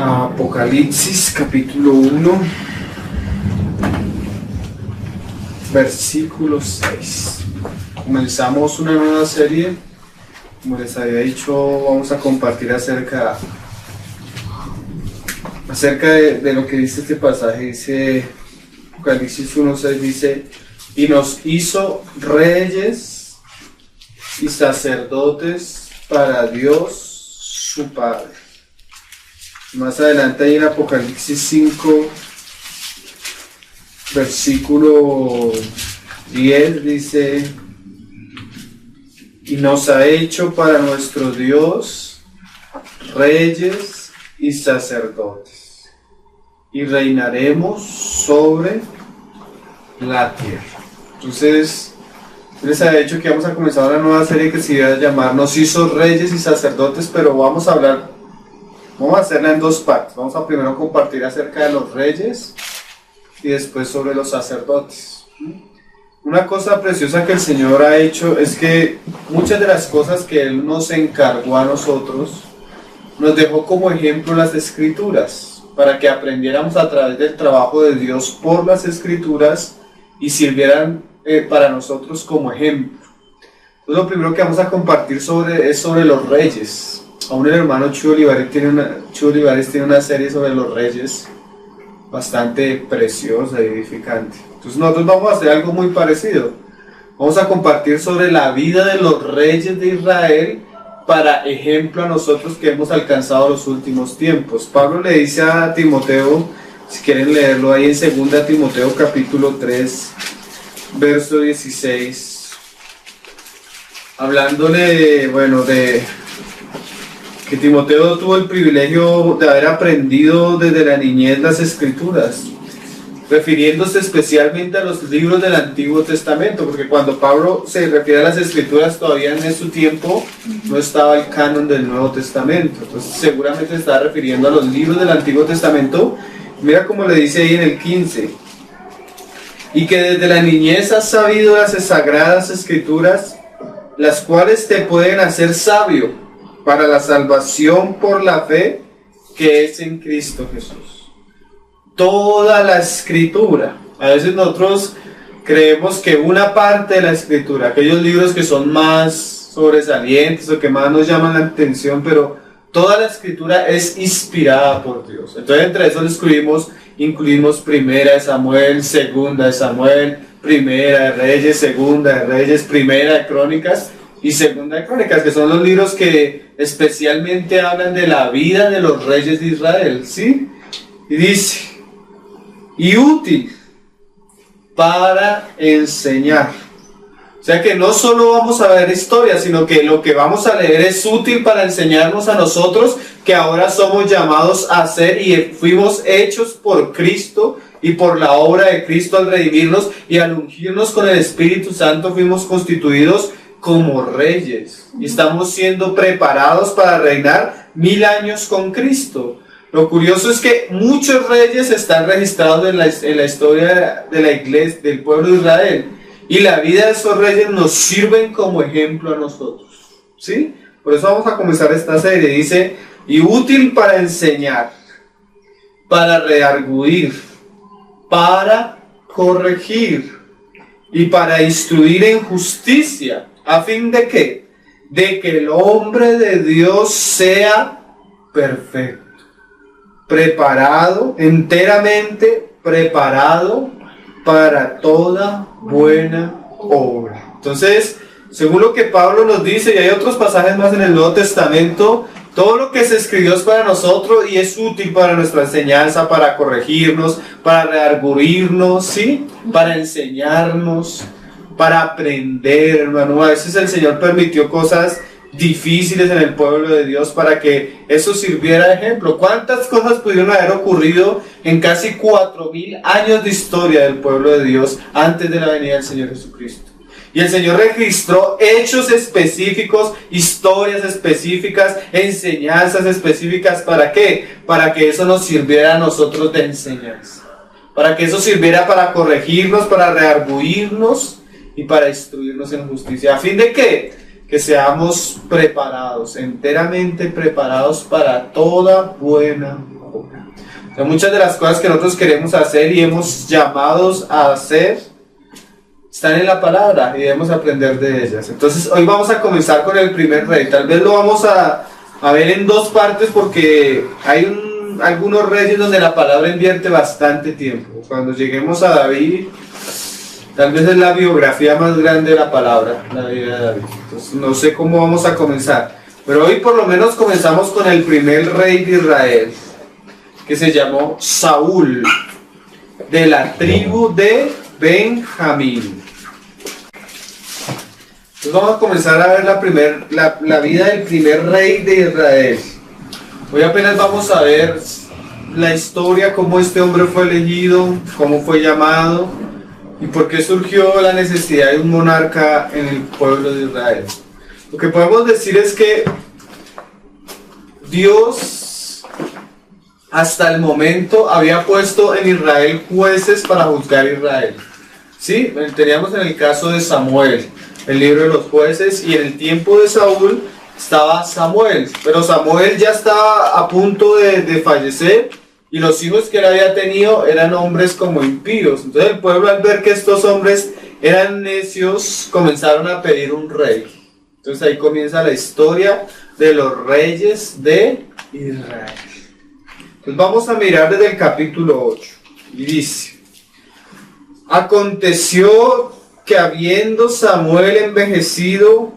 Apocalipsis capítulo 1, versículo 6. Comenzamos una nueva serie. Como les había dicho, vamos a compartir acerca de lo que dice este pasaje. Dice Apocalipsis 1:6, dice: y nos hizo reyes y sacerdotes para Dios su Padre. Más adelante ahí en Apocalipsis 5, versículo 10 dice: y nos ha hecho para nuestro Dios reyes y sacerdotes, y reinaremos sobre la tierra. Entonces, les había dicho que vamos a comenzar una nueva serie que se iba a llamar Nos hizo reyes y sacerdotes, pero vamos a hacerla en dos partes. Vamos a primero compartir acerca de los reyes y después sobre los sacerdotes. Una cosa preciosa que el Señor ha hecho es que muchas de las cosas que Él nos encargó a nosotros, nos dejó como ejemplo las Escrituras, para que aprendiéramos a través del trabajo de Dios por las Escrituras y sirvieran para nosotros como ejemplo. Entonces, lo primero que vamos a compartir es sobre los reyes. Aún el hermano Chu Olivares tiene una serie sobre los reyes bastante preciosa y edificante. Entonces nosotros vamos a hacer algo muy parecido. Vamos a compartir sobre la vida de los reyes de Israel para ejemplo a nosotros que hemos alcanzado los últimos tiempos. Pablo le dice a Timoteo, si quieren leerlo ahí en 2 Timoteo capítulo 3, verso 16, hablándole, de que Timoteo tuvo el privilegio de haber aprendido desde la niñez las Escrituras, refiriéndose especialmente a los libros del Antiguo Testamento, porque cuando Pablo se refiere a las Escrituras, todavía en su tiempo no estaba el canon del Nuevo Testamento. Entonces seguramente se está refiriendo a los libros del Antiguo Testamento. Mira cómo le dice ahí en el 15: y que desde la niñez has sabido las sagradas Escrituras, las cuales te pueden hacer sabio para la salvación por la fe que es en Cristo Jesús. Toda la Escritura. A veces nosotros creemos que una parte de la Escritura, aquellos libros que son más sobresalientes o que más nos llaman la atención, pero toda la Escritura es inspirada por Dios. Entonces entre eso incluimos Primera de Samuel, Segunda de Samuel, Primera de Reyes, Segunda de Reyes, Primera de Crónicas y Segunda de Crónicas, que son los libros que especialmente hablan de la vida de los reyes de Israel, ¿sí? Y dice: y útil para enseñar. O sea que no solo vamos a ver historia, sino que lo que vamos a leer es útil para enseñarnos a nosotros, que ahora somos llamados a ser y fuimos hechos por Cristo y por la obra de Cristo al redimirnos y al ungirnos con el Espíritu Santo, fuimos constituidos como reyes y estamos siendo preparados para reinar 1000 años con Cristo. Lo curioso es que muchos reyes están registrados en la historia de la iglesia, del pueblo de Israel, y la vida de esos reyes nos sirven como ejemplo a nosotros, ¿sí? Por eso vamos a comenzar esta serie. Dice: y útil para enseñar, para redarguir, para corregir y para instruir en justicia, ¿a fin de qué? De que el hombre de Dios sea perfecto, preparado, enteramente preparado para toda buena obra. Entonces, según lo que Pablo nos dice, y hay otros pasajes más en el Nuevo Testamento, todo lo que se escribió es para nosotros y es útil para nuestra enseñanza, para corregirnos, para redarguirnos, ¿sí? Para enseñarnos, para aprender, hermano. A veces el Señor permitió cosas difíciles en el pueblo de Dios para que eso sirviera de ejemplo. ¿Cuántas cosas pudieron haber ocurrido en casi 4000 años de historia del pueblo de Dios antes de la venida del Señor Jesucristo? Y el Señor registró hechos específicos, historias específicas, enseñanzas específicas. ¿Para qué? Para que eso nos sirviera a nosotros de enseñanza. Para que eso sirviera para corregirnos, para redarguirnos y para instruirnos en justicia. ¿A fin de qué? Que seamos preparados, enteramente preparados para toda buena obra. O sea, muchas de las cosas que nosotros queremos hacer y hemos llamados a hacer están en la palabra y debemos aprender de ellas. Entonces hoy vamos a comenzar con el primer rey. Tal vez lo vamos a ver en dos partes porque hay algunos reyes donde la palabra invierte bastante tiempo. Cuando lleguemos a David, tal vez es la biografía más grande de la palabra, la vida de David. Entonces no sé cómo vamos a comenzar, pero hoy por lo menos comenzamos con el primer rey de Israel, que se llamó Saúl, de la tribu de Benjamín. Entonces vamos a comenzar a ver la vida del primer rey de Israel. Hoy apenas vamos a ver la historia, cómo este hombre fue elegido, cómo fue llamado y por qué surgió la necesidad de un monarca en el pueblo de Israel. Lo que podemos decir es que Dios hasta el momento había puesto en Israel jueces para juzgar a Israel. ¿Sí? Teníamos en el caso de Samuel, el libro de los jueces, y en el tiempo de Saúl estaba Samuel, pero Samuel ya estaba a punto de fallecer y los hijos que él había tenido eran hombres como impíos. Entonces el pueblo, al ver que estos hombres eran necios, comenzaron a pedir un rey. Entonces ahí comienza la historia de los reyes de Israel. Entonces vamos a mirar desde el capítulo 8 y dice: aconteció que habiendo Samuel envejecido,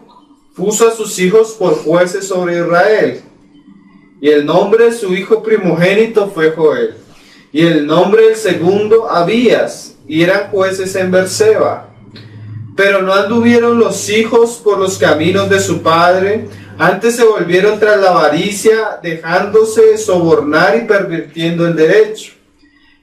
puso a sus hijos por jueces sobre Israel. Y el nombre de su hijo primogénito fue Joel. Y el nombre del segundo Abías. Y eran jueces en Berseba. Pero no anduvieron los hijos por los caminos de su padre. Antes se volvieron tras la avaricia, dejándose sobornar y pervirtiendo el derecho.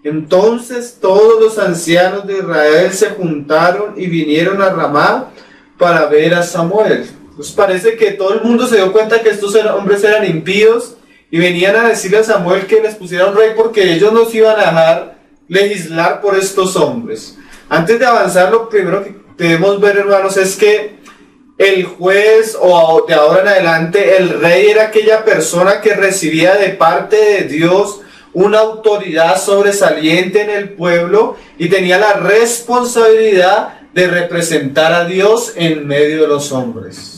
Entonces todos los ancianos de Israel se juntaron y vinieron a Ramá para ver a Samuel. Pues parece que todo el mundo se dio cuenta que estos hombres eran impíos y venían a decirle a Samuel que les pusiera un rey porque ellos no se iban a dejar legislar por estos hombres. Antes de avanzar, lo primero que debemos ver, hermanos, es que el juez, o de ahora en adelante el rey, era aquella persona que recibía de parte de Dios una autoridad sobresaliente en el pueblo y tenía la responsabilidad de representar a Dios en medio de los hombres.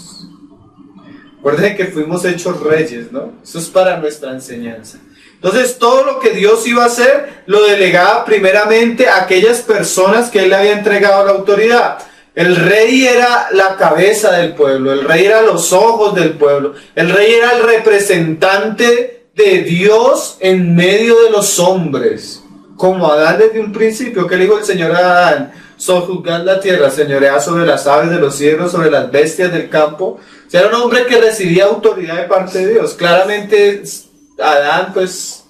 Recuerden que fuimos hechos reyes, ¿no? Eso es para nuestra enseñanza. Entonces, todo lo que Dios iba a hacer, lo delegaba primeramente a aquellas personas que Él le había entregado la autoridad. El rey era la cabeza del pueblo, el rey era los ojos del pueblo, el rey era el representante de Dios en medio de los hombres. Como Adán desde un principio, que le dijo el Señor a Adán: sojuzgad la tierra, señoread sobre las aves de los cielos, sobre las bestias del campo. O sea, era un hombre que recibía autoridad de parte de Dios. Claramente Adán pues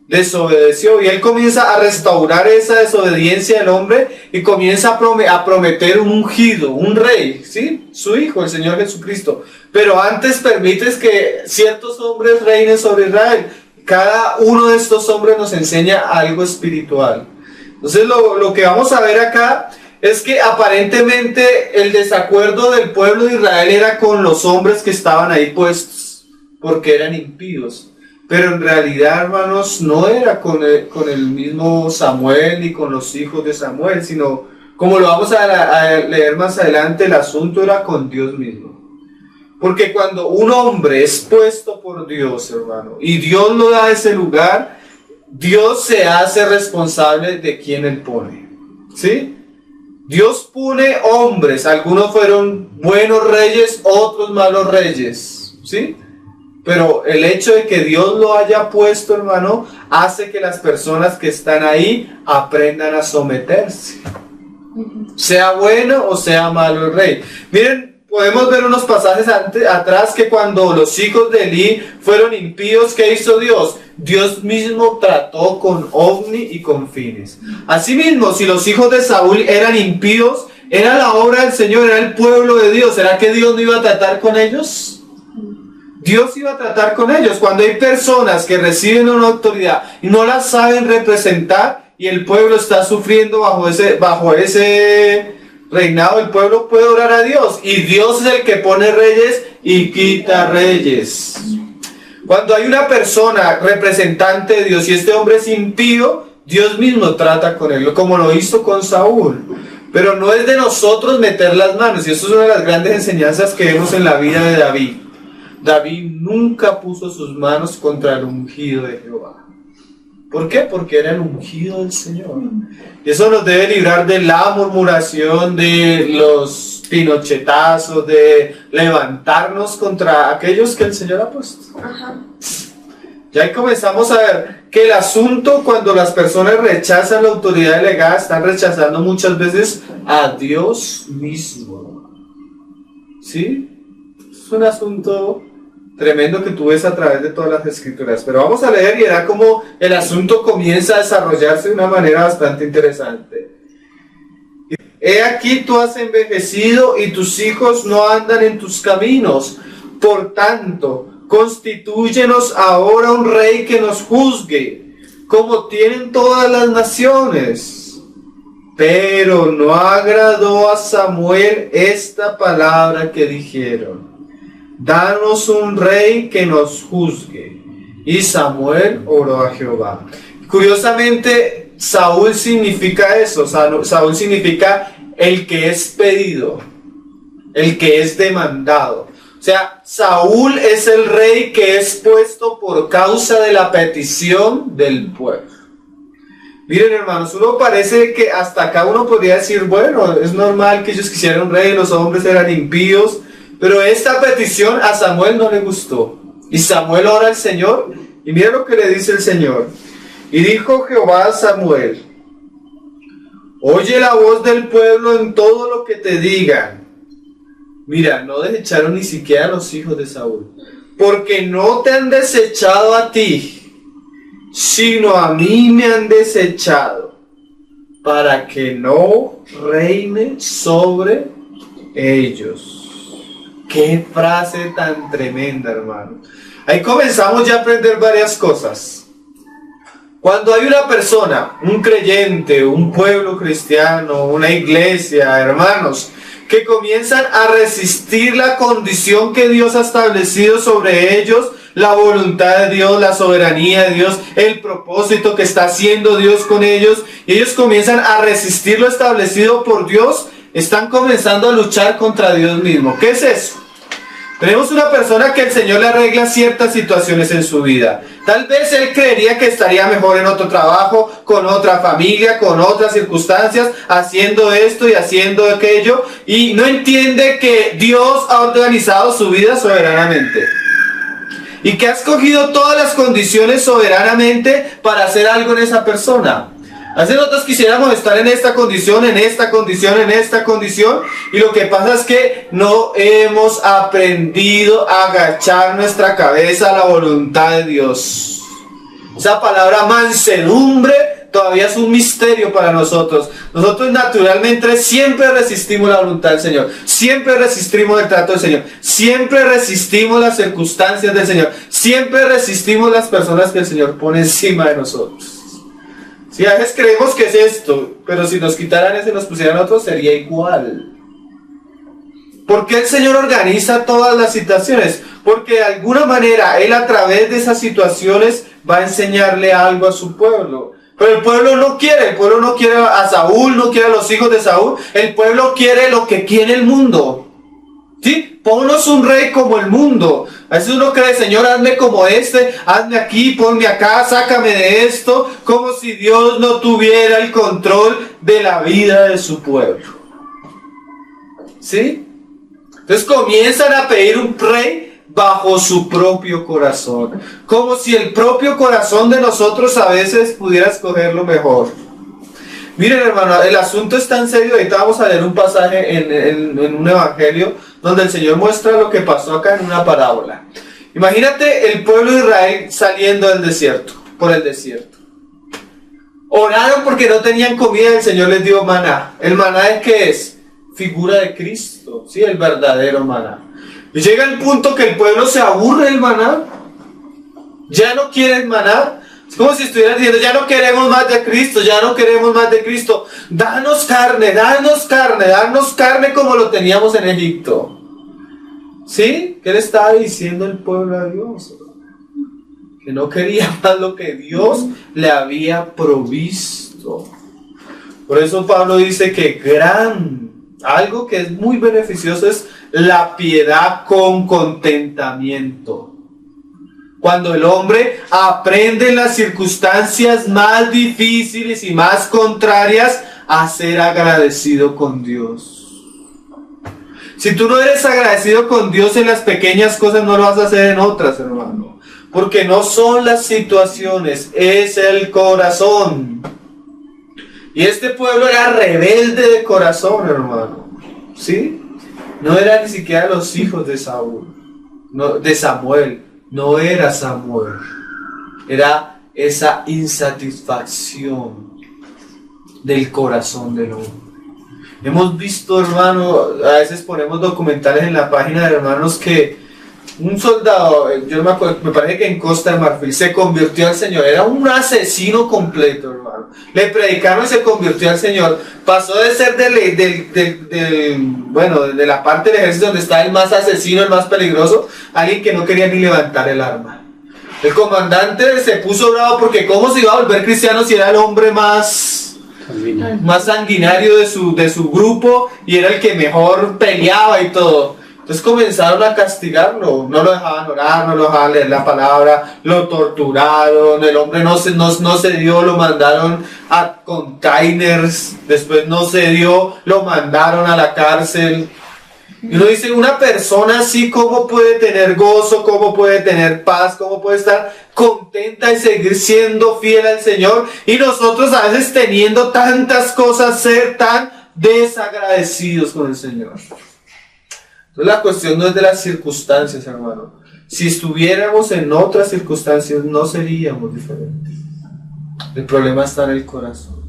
desobedeció y él comienza a restaurar esa desobediencia del hombre y comienza a prometer un ungido, un rey, ¿sí? Su hijo, el Señor Jesucristo. Pero antes permites que ciertos hombres reinen sobre Israel. Cada uno de estos hombres nos enseña algo espiritual. Entonces lo que vamos a ver acá es que aparentemente el desacuerdo del pueblo de Israel era con los hombres que estaban ahí puestos, porque eran impíos. Pero en realidad, hermanos, no era con el mismo Samuel ni con los hijos de Samuel, sino, como lo vamos a leer más adelante, el asunto era con Dios mismo. Porque cuando un hombre es puesto por Dios, hermano, y Dios lo da ese lugar, Dios se hace responsable de quien Él pone, ¿sí? Dios pone hombres, algunos fueron buenos reyes, otros malos reyes, ¿sí? Pero el hecho de que Dios lo haya puesto, hermano, hace que las personas que están ahí aprendan a someterse. Sea bueno o sea malo el rey. Miren, podemos ver unos pasajes atrás que cuando los hijos de Elí fueron impíos, ¿qué hizo Dios? Dios mismo trató con Ofni y con Fines. Asimismo, si los hijos de Saúl eran impíos, era la obra del Señor, era el pueblo de Dios. ¿Será que Dios no iba a tratar con ellos? Dios iba a tratar con ellos. Cuando hay personas que reciben una autoridad y no la saben representar y el pueblo está sufriendo bajo ese reinado, el pueblo puede orar a Dios. Y Dios es el que pone reyes y quita reyes. Cuando hay una persona representante de Dios y este hombre es impío, Dios mismo trata con él, como lo hizo con Saúl. Pero no es de nosotros meter las manos, y eso es una de las grandes enseñanzas que vemos en la vida de David. David nunca puso sus manos contra el ungido de Jehová. ¿Por qué? Porque era el ungido del Señor. Y eso nos debe librar de la murmuración, de los pinochetazos, de levantarnos contra aquellos que el Señor ha puesto. Ajá. Y ahí comenzamos a ver que el asunto, cuando las personas rechazan la autoridad delegada, están rechazando muchas veces a Dios mismo. ¿Sí? Es un asunto tremendo que tú ves a través de todas las escrituras. Pero vamos a leer y verá cómo el asunto comienza a desarrollarse de una manera bastante interesante. He aquí tú has envejecido y tus hijos no andan en tus caminos. Por tanto, constitúyenos ahora un rey que nos juzgue, como tienen todas las naciones. Pero no agradó a Samuel esta palabra que dijeron: danos un rey que nos juzgue. Y Samuel oró a Jehová. Curiosamente, Saúl significa eso. Saúl significa el que es pedido, el que es demandado. O sea, Saúl es el rey que es puesto por causa de la petición del pueblo. Miren, hermanos, uno parece que hasta acá uno podría decir, bueno, es normal que ellos quisieran un rey, los hombres eran impíos, pero esta petición a Samuel no le gustó. Y Samuel ora al Señor, y mira lo que le dice el Señor. Y dijo Jehová a Samuel: oye la voz del pueblo en todo lo que te digan. Mira, no desecharon ni siquiera a los hijos de Saúl, porque no te han desechado a ti, sino a mí me han desechado, para que no reine sobre ellos. Qué frase tan tremenda, hermano. Ahí comenzamos ya a aprender varias cosas. Cuando hay una persona, un creyente, un pueblo cristiano, una iglesia, hermanos, que comienzan a resistir la condición que Dios ha establecido sobre ellos, la voluntad de Dios, la soberanía de Dios, el propósito que está haciendo Dios con ellos, y ellos comienzan a resistir lo establecido por Dios, están comenzando a luchar contra Dios mismo. ¿Qué es eso? Tenemos una persona que el Señor le arregla ciertas situaciones en su vida. Tal vez él creería que estaría mejor en otro trabajo, con otra familia, con otras circunstancias, haciendo esto y haciendo aquello, y no entiende que Dios ha organizado su vida soberanamente. Y que ha escogido todas las condiciones soberanamente para hacer algo en esa persona. A veces nosotros quisiéramos estar en esta condición, en esta condición, en esta condición, y lo que pasa es que no hemos aprendido a agachar nuestra cabeza a la voluntad de Dios. Esa palabra mansedumbre todavía es un misterio para nosotros. Nosotros naturalmente siempre resistimos la voluntad del Señor, siempre resistimos el trato del Señor, siempre resistimos las circunstancias del Señor, siempre resistimos las personas que el Señor pone encima de nosotros. Si a veces creemos que es esto, pero si nos quitaran eso y nos pusieran otro, sería igual. ¿Por qué el Señor organiza todas las situaciones? Porque de alguna manera Él a través de esas situaciones va a enseñarle algo a su pueblo. Pero el pueblo no quiere a Saúl, no quiere a los hijos de Saúl. El pueblo quiere lo que quiere el mundo. ¿Sí? Ponnos un rey como el mundo. A veces uno cree, Señor, hazme como este, hazme aquí, ponme acá, sácame de esto, como si Dios no tuviera el control de la vida de su pueblo. ¿Sí? Entonces comienzan a pedir un rey bajo su propio corazón, como si el propio corazón de nosotros a veces pudiera escoger lo mejor. Miren, hermano, el asunto es tan serio. Ahorita vamos a leer un pasaje en un evangelio donde el Señor muestra lo que pasó acá en una parábola. Imagínate el pueblo de Israel saliendo del desierto, por el desierto. Oraron porque no tenían comida y el Señor les dio maná. ¿El maná es qué es? Figura de Cristo, ¿sí? El verdadero maná. Y llega el punto que el pueblo se aburre del maná. Ya no quieren maná. Es como si estuvieran diciendo, ya no queremos más de Cristo, ya no queremos más de Cristo. Danos carne, danos carne, danos carne como lo teníamos en Egipto. ¿Sí? ¿Qué le estaba diciendo el pueblo a Dios? que no quería más lo que Dios le había provisto. Por eso Pablo dice que algo que es muy beneficioso es la piedad con contentamiento. Cuando el hombre aprende en las circunstancias más difíciles y más contrarias a ser agradecido con Dios. Si tú no eres agradecido con Dios en las pequeñas cosas, no lo vas a hacer en otras, hermano. Porque no son las situaciones, es el corazón. Y este pueblo era rebelde de corazón, hermano. ¿Sí? No era ni siquiera los hijos de Saúl, de Samuel. No era Samuel. Era esa insatisfacción del corazón del hombre. Hemos visto, hermano, a veces ponemos documentales en la página de hermanos que un soldado, yo no me acuerdo, me parece que en Costa de Marfil, se convirtió al Señor. Era un asesino completo, hermano. Le predicaron y se convirtió al Señor. Pasó de ser de la parte del ejército donde está el más asesino, el más peligroso, a alguien que no quería ni levantar el arma. El comandante se puso bravo porque cómo se iba a volver cristiano si era el hombre más sanguinario de su grupo y era el que mejor peleaba y todo. Entonces comenzaron a castigarlo, no lo dejaban orar, no lo dejaban leer la palabra, lo torturaron, el hombre no se dio, lo mandaron a containers, después no se dio, lo mandaron a la cárcel. Y uno dice, una persona así, ¿cómo puede tener gozo? ¿Cómo puede tener paz? ¿Cómo puede estar contenta y seguir siendo fiel al Señor? Y nosotros a veces teniendo tantas cosas, ser tan desagradecidos con el Señor. Entonces la cuestión no es de las circunstancias, hermano. Si estuviéramos en otras circunstancias, no seríamos diferentes. El problema está en el corazón.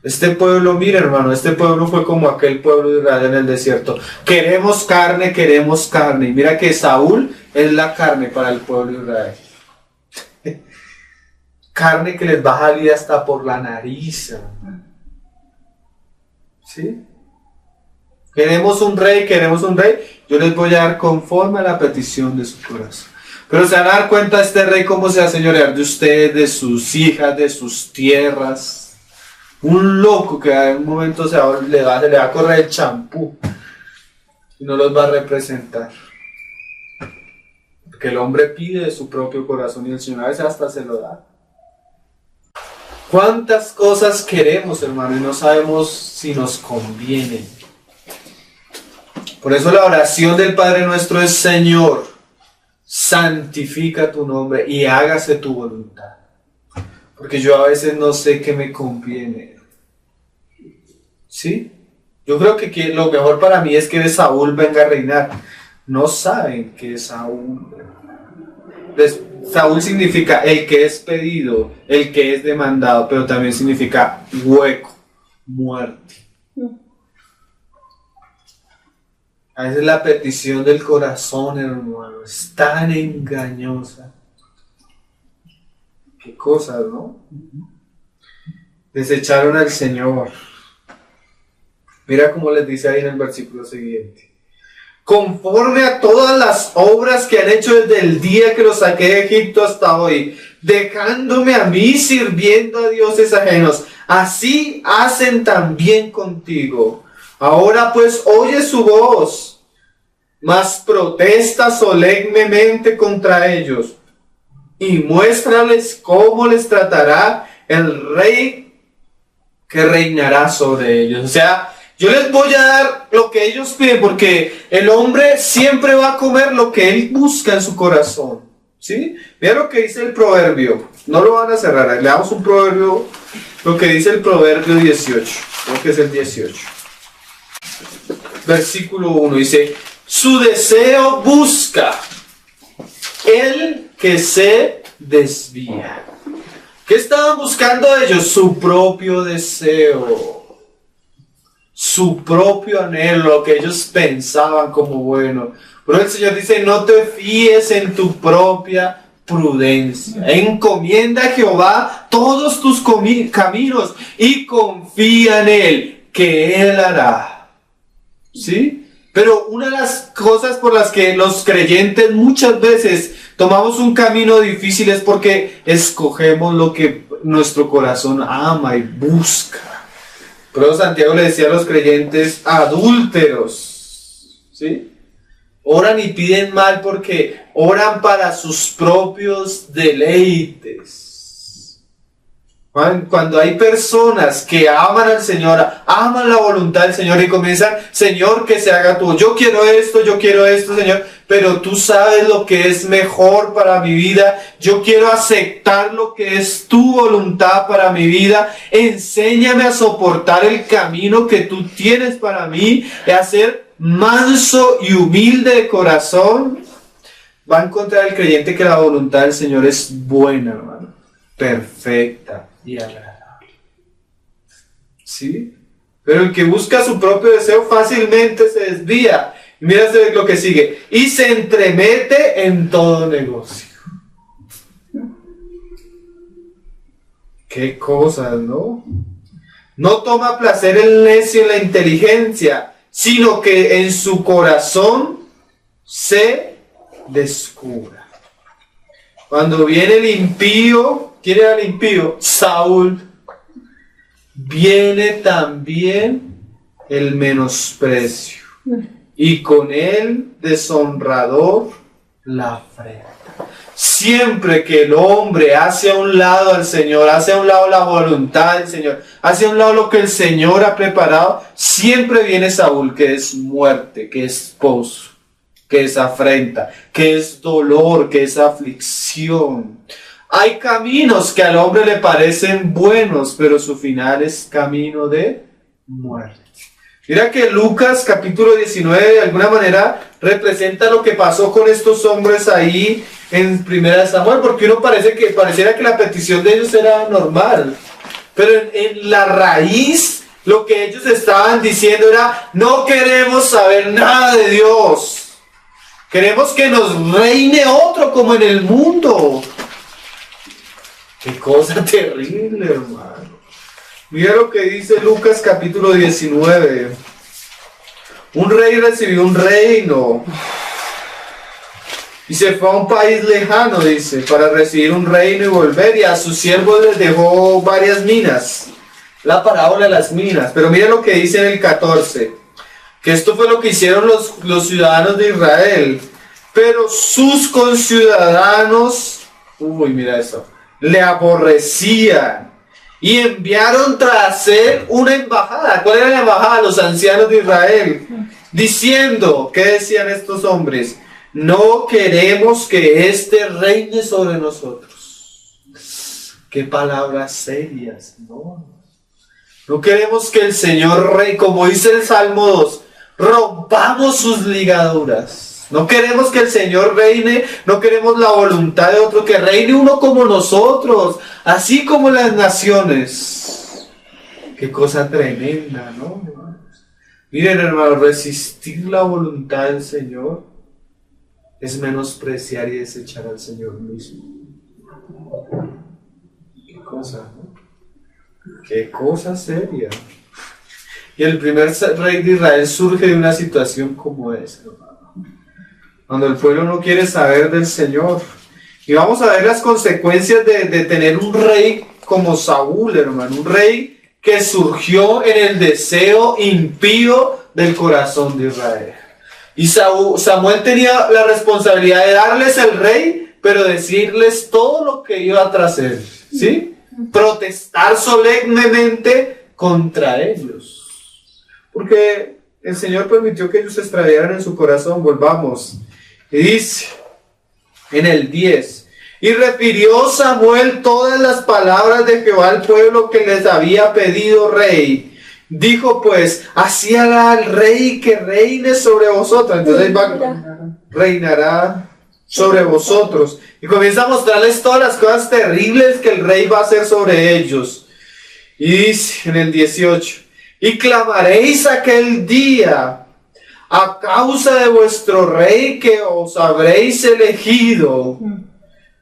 Este pueblo, mira, hermano, este pueblo fue como aquel pueblo de Israel en el desierto. Queremos carne, queremos carne. Y mira que Saúl es la carne para el pueblo de Israel. Carne que les va a salir hasta por la nariz, hermano. ¿Sí? Queremos un rey. Yo les voy a dar conforme a la petición de su corazón. Pero se van a dar cuenta este rey cómo se va a señorear de ustedes, de sus hijas, de sus tierras. Un loco que en un momento le va a correr el champú y no los va a representar. Porque el hombre pide de su propio corazón y el Señor a veces hasta se lo da. ¿Cuántas cosas queremos, hermano, y no sabemos si nos convienen? Por eso la oración del Padre nuestro es: Señor, santifica tu nombre y hágase tu voluntad. Porque yo a veces no sé qué me conviene. ¿Sí? Yo creo que lo mejor para mí es que Saúl venga a reinar. No saben que Saúl. Saúl significa el que es pedido, el que es demandado, pero también significa hueco, muerte. A veces la petición del corazón, hermano, es tan engañosa. Qué cosas, ¿no? Desecharon al Señor. Mira cómo les dice ahí en el versículo siguiente. Conforme a todas las obras que han hecho desde el día que los saqué de Egipto hasta hoy, dejándome a mí sirviendo a dioses ajenos, así hacen también contigo. Ahora pues oye su voz, mas protesta solemnemente contra ellos. Y muéstrales cómo les tratará el rey que reinará sobre ellos. O sea, yo les voy a dar lo que ellos piden, porque el hombre siempre va a comer lo que él busca en su corazón. ¿Sí? Mira lo que dice el proverbio. No lo van a cerrar. Le damos un proverbio, lo que dice el proverbio 18. Creo que es el 18. Versículo 1 dice: su deseo busca el que se desvía. ¿Qué estaban buscando ellos? Su propio deseo, su propio anhelo, lo que ellos pensaban como bueno. Pero el Señor dice: no te fíes en tu propia prudencia. Encomienda a Jehová todos tus caminos y confía en Él, que Él hará. ¿Sí? Pero una de las cosas por las que los creyentes muchas veces tomamos un camino difícil es porque escogemos lo que nuestro corazón ama y busca. Por eso Santiago le decía a los creyentes adúlteros, ¿sí? Oran y piden mal porque oran para sus propios deleites. Cuando hay personas que aman al Señor, aman la voluntad del Señor y comienzan, Señor, que se haga tú, yo quiero esto, Señor, pero tú sabes lo que es mejor para mi vida, yo quiero aceptar lo que es tu voluntad para mi vida, enséñame a soportar el camino que tú tienes para mí, a ser manso y humilde de corazón. Va a encontrar el creyente que la voluntad del Señor es buena, hermano, perfecta y agradable. ¿Sí? Pero el que busca su propio deseo fácilmente se desvía. Y mira lo que sigue. Y se entremete en todo negocio. Qué cosas, ¿no? No toma placer el necio en la inteligencia, sino que en su corazón se descubra. Cuando viene el impío, ¿quién era el impío? Saúl. Viene también el menosprecio. Y con él deshonrador la afrenta. Siempre que el hombre hace a un lado al Señor, hace a un lado la voluntad del Señor, hace a un lado lo que el Señor ha preparado, siempre viene Saúl, que es muerte, que es pozo, que es afrenta, que es dolor, que es aflicción. Hay caminos que al hombre le parecen buenos, pero su final es camino de muerte. Mira que Lucas capítulo 19 de alguna manera representa lo que pasó con estos hombres ahí en Primera de Samuel, porque uno pareciera que la petición de ellos era normal, pero en la raíz lo que ellos estaban diciendo era: no queremos saber nada de Dios, queremos que nos reine otro como en el mundo. Qué cosa terrible, hermano. Mira lo que dice Lucas capítulo 19. Un rey recibió un reino y se fue a un país lejano, dice, para recibir un reino y volver, y a sus siervos les dejó varias minas. La parábola de las minas. Pero mira lo que dice en el 14, que esto fue lo que hicieron los ciudadanos de Israel. Pero sus conciudadanos, mira eso, le aborrecían y enviaron tras él una embajada. ¿Cuál era la embajada? Los ancianos de Israel, diciendo, ¿qué decían estos hombres? No queremos que éste reine sobre nosotros. Qué palabras serias, ¿no? No queremos que el Señor rey, como dice el Salmo 2, rompamos sus ligaduras. No queremos que el Señor reine, no queremos la voluntad de otro, que reine uno como nosotros, así como las naciones. Qué cosa tremenda, ¿no? Miren, hermanos, resistir la voluntad del Señor es menospreciar y desechar al Señor mismo. Qué cosa, ¿no? Qué cosa seria. Y el primer rey de Israel surge de una situación como esa, hermano. Cuando el pueblo no quiere saber del Señor. Y vamos a ver las consecuencias de tener un rey como Saúl, hermano. Un rey que surgió en el deseo impío del corazón de Israel. Y Samuel tenía la responsabilidad de darles el rey, pero decirles todo lo que iba tras él. ¿Sí? Protestar solemnemente contra ellos. Porque el Señor permitió que ellos se extraviaran en su corazón. Volvamos. Y dice en el 10: y refirió Samuel todas las palabras de Jehová al pueblo que les había pedido rey. Dijo pues: así hará el rey que reine sobre vosotros. Entonces reinará sobre vosotros. Y comienza a mostrarles todas las cosas terribles que el rey va a hacer sobre ellos. Y dice en el 18: y clamaréis aquel día a causa de vuestro rey que os habréis elegido.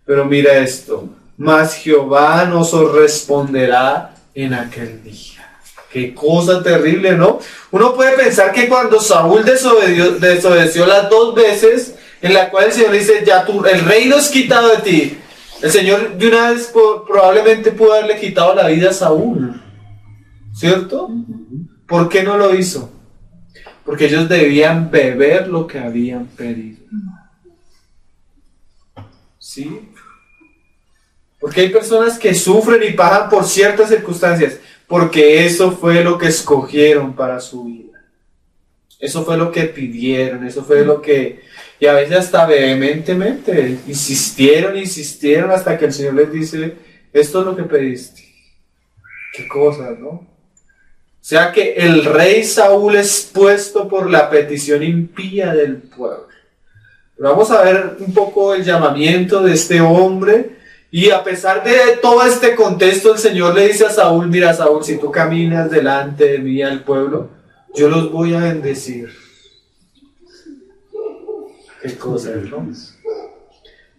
Pero mira esto: mas Jehová nos os responderá en aquel día. Qué cosa terrible, ¿no? Uno puede pensar que cuando Saúl desobedeció las 2 veces, en la cual el Señor le dice, ya el reino es quitado de ti. El Señor de una vez probablemente pudo haberle quitado la vida a Saúl, ¿cierto? ¿Por qué no lo hizo? Porque ellos debían beber lo que habían pedido. ¿Sí? Porque hay personas que sufren y pagan por ciertas circunstancias, porque eso fue lo que escogieron para su vida. Eso fue lo que pidieron, eso fue lo que... Y a veces hasta vehementemente insistieron hasta que el Señor les dice, esto es lo que pediste. Qué cosas, ¿no? O sea que el rey Saúl es puesto por la petición impía del pueblo. Pero vamos a ver un poco el llamamiento de este hombre. Y a pesar de todo este contexto, el Señor le dice a Saúl, mira Saúl, si tú caminas delante de mí al pueblo, yo los voy a bendecir. Qué cosa, ¿no?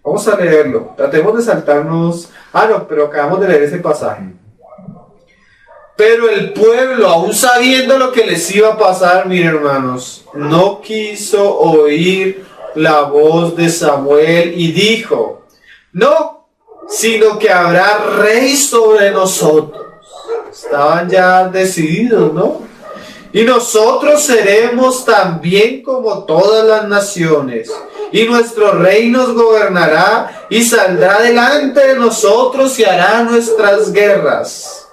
Vamos a leerlo. Tratemos de saltarnos... no, pero acabamos de leer ese pasaje. Pero el pueblo, aún sabiendo lo que les iba a pasar, miren hermanos, no quiso oír la voz de Samuel y dijo, no, sino que habrá rey sobre nosotros. Estaban ya decididos, ¿no? Y nosotros seremos también como todas las naciones, y nuestro rey nos gobernará y saldrá delante de nosotros y hará nuestras guerras.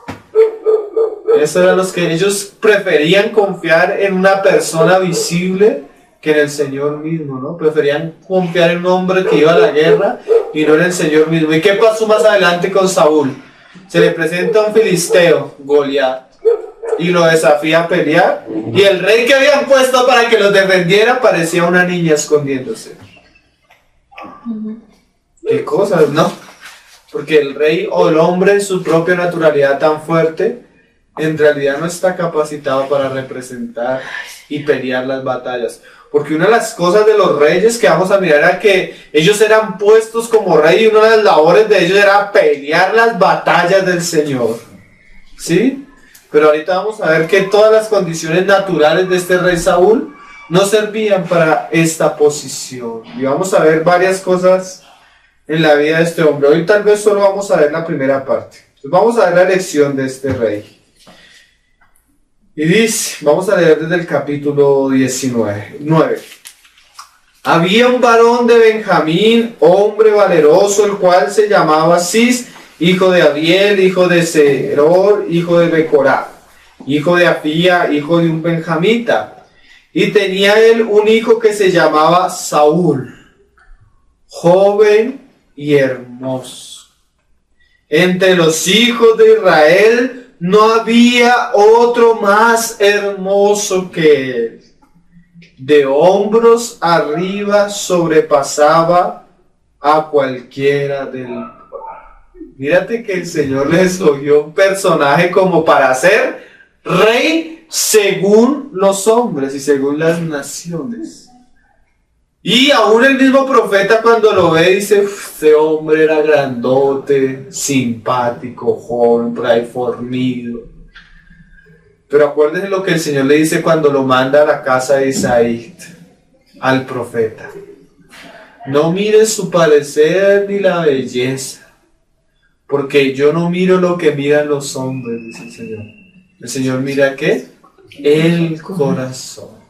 Eso eran los que ellos preferían confiar en una persona visible que en el Señor mismo, ¿no? Preferían confiar en un hombre que iba a la guerra y no en el Señor mismo. ¿Y qué pasó más adelante con Saúl? Se le presenta un filisteo, Goliat, y lo desafía a pelear, y el rey que habían puesto para que los defendiera parecía una niña escondiéndose. Qué cosas, ¿no? Porque el rey o el hombre en su propia naturalidad tan fuerte en realidad no está capacitado para representar y pelear las batallas. Porque una de las cosas de los reyes que vamos a mirar era que ellos eran puestos como rey, y una de las labores de ellos era pelear las batallas del Señor. ¿Sí? Pero ahorita vamos a ver que todas las condiciones naturales de este rey Saúl no servían para esta posición. Y vamos a ver varias cosas en la vida de este hombre. Hoy tal vez solo vamos a ver la primera parte. Entonces vamos a ver la elección de este rey. Y dice, vamos a leer desde el capítulo 9. Había un varón de Benjamín, hombre valeroso, el cual se llamaba Cis, hijo de Abiel, hijo de Seror, hijo de Becorá, hijo de Afía, hijo de un benjamita. Y tenía él un hijo que se llamaba Saúl, joven y hermoso. Entre los hijos de Israel no había otro más hermoso que él. De hombros arriba sobrepasaba a cualquiera del pueblo. Mírate que el Señor le escogió un personaje como para ser rey según los hombres y según las naciones. Y aún el mismo profeta cuando lo ve dice, este hombre era grandote, simpático, joven, por ahí fornido. Pero acuérdense lo que el Señor le dice cuando lo manda a la casa de Isaí, al profeta. No mires su parecer ni la belleza, porque yo no miro lo que miran los hombres, dice el Señor. El Señor mira ¿qué? El corazón.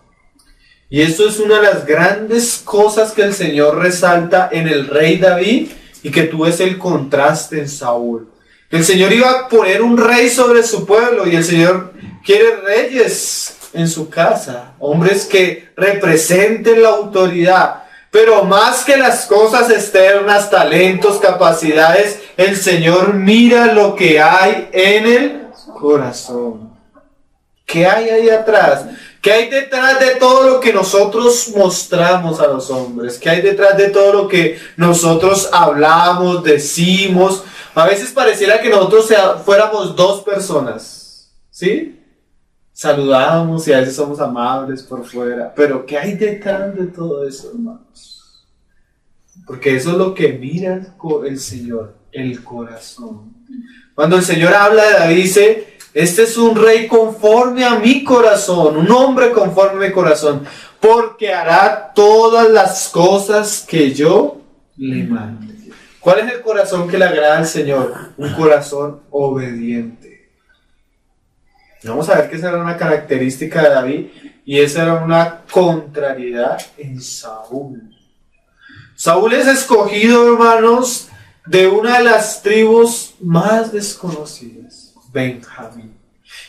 Y esto es una de las grandes cosas que el Señor resalta en el rey David y que tú ves el contraste en Saúl. El Señor iba a poner un rey sobre su pueblo y el Señor quiere reyes en su casa, hombres que representen la autoridad. Pero más que las cosas externas, talentos, capacidades, el Señor mira lo que hay en el corazón. ¿Qué hay ahí atrás? ¿Qué hay detrás de todo lo que nosotros mostramos a los hombres? ¿Qué hay detrás de todo lo que nosotros hablamos, decimos? A veces pareciera que nosotros fuéramos 2 personas, ¿sí? Saludamos y a veces somos amables por fuera. Pero ¿qué hay detrás de todo eso, hermanos? Porque eso es lo que mira el Señor, el corazón. Cuando el Señor habla de David, dice Este es un rey conforme a mi corazón, un hombre conforme a mi corazón, porque hará todas las cosas que yo le mande. ¿Cuál es el corazón que le agrada al Señor? Un corazón obediente. Vamos a ver que esa era una característica de David y esa era una contrariedad en Saúl. Saúl es escogido, hermanos, de una de las tribus más desconocidas, Benjamín.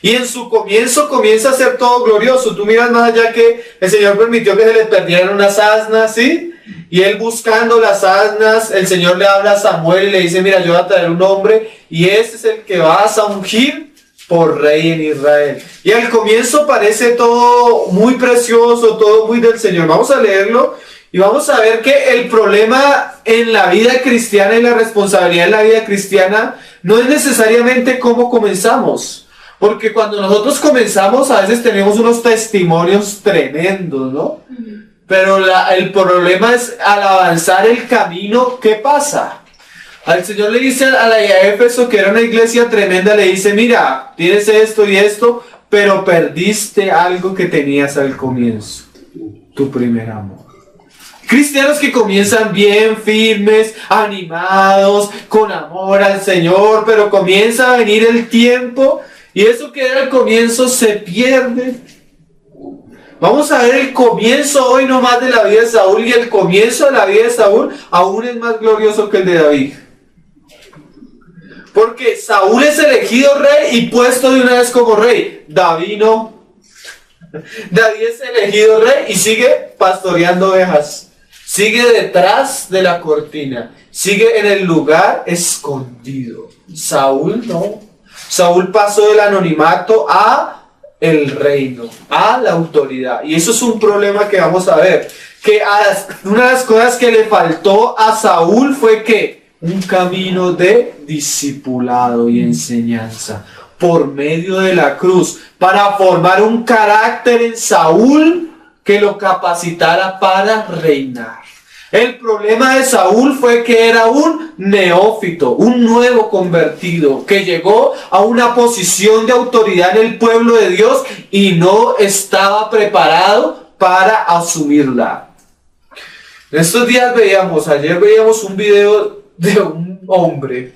Y en su comienzo comienza a ser todo glorioso. Tú miras más allá que el Señor permitió que se le perdieran unas asnas, ¿sí? Y él buscando las asnas, el Señor le habla a Samuel y le dice, mira, yo voy a traer un hombre y ese es el que vas a ungir por rey en Israel. Y al comienzo parece todo muy precioso, todo muy del Señor. Vamos a leerlo y vamos a ver que el problema en la vida cristiana y la responsabilidad en la vida cristiana no es necesariamente cómo comenzamos. Porque cuando nosotros comenzamos a veces tenemos unos testimonios tremendos, ¿no? Pero el problema es al avanzar el camino, ¿qué pasa? Al Señor le dice a la de Éfeso, que era una iglesia tremenda, le dice, mira, tienes esto y esto, pero perdiste algo que tenías al comienzo, tu primer amor. Cristianos que comienzan bien, firmes, animados, con amor al Señor, pero comienza a venir el tiempo y eso que era el comienzo se pierde. Vamos a ver el comienzo hoy nomás de la vida de Saúl y el comienzo de la vida de Saúl aún es más glorioso que el de David. Porque Saúl es elegido rey y puesto de una vez como rey. David no. David es elegido rey y sigue pastoreando ovejas. Sigue detrás de la cortina. Sigue en el lugar escondido. Saúl no. Saúl pasó del anonimato a el reino, a la autoridad. Y eso es un problema que vamos a ver. Que una de las cosas que le faltó a Saúl fue que un camino de discipulado y enseñanza por medio de la cruz para formar un carácter en Saúl que lo capacitara para reinar. El problema de Saúl fue que era un neófito, un nuevo convertido, que llegó a una posición de autoridad en el pueblo de Dios y no estaba preparado para asumirla. En estos días ayer veíamos un video de un hombre,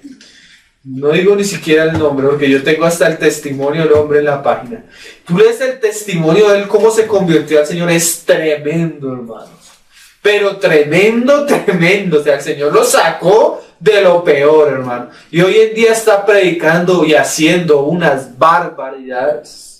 no digo ni siquiera el nombre porque yo tengo hasta el testimonio del hombre en la página. Tú lees el testimonio de él, cómo se convirtió al Señor, es tremendo, hermanos. Pero tremendo, tremendo. O sea, el Señor lo sacó de lo peor, hermano. Y hoy en día está predicando y haciendo unas barbaridades.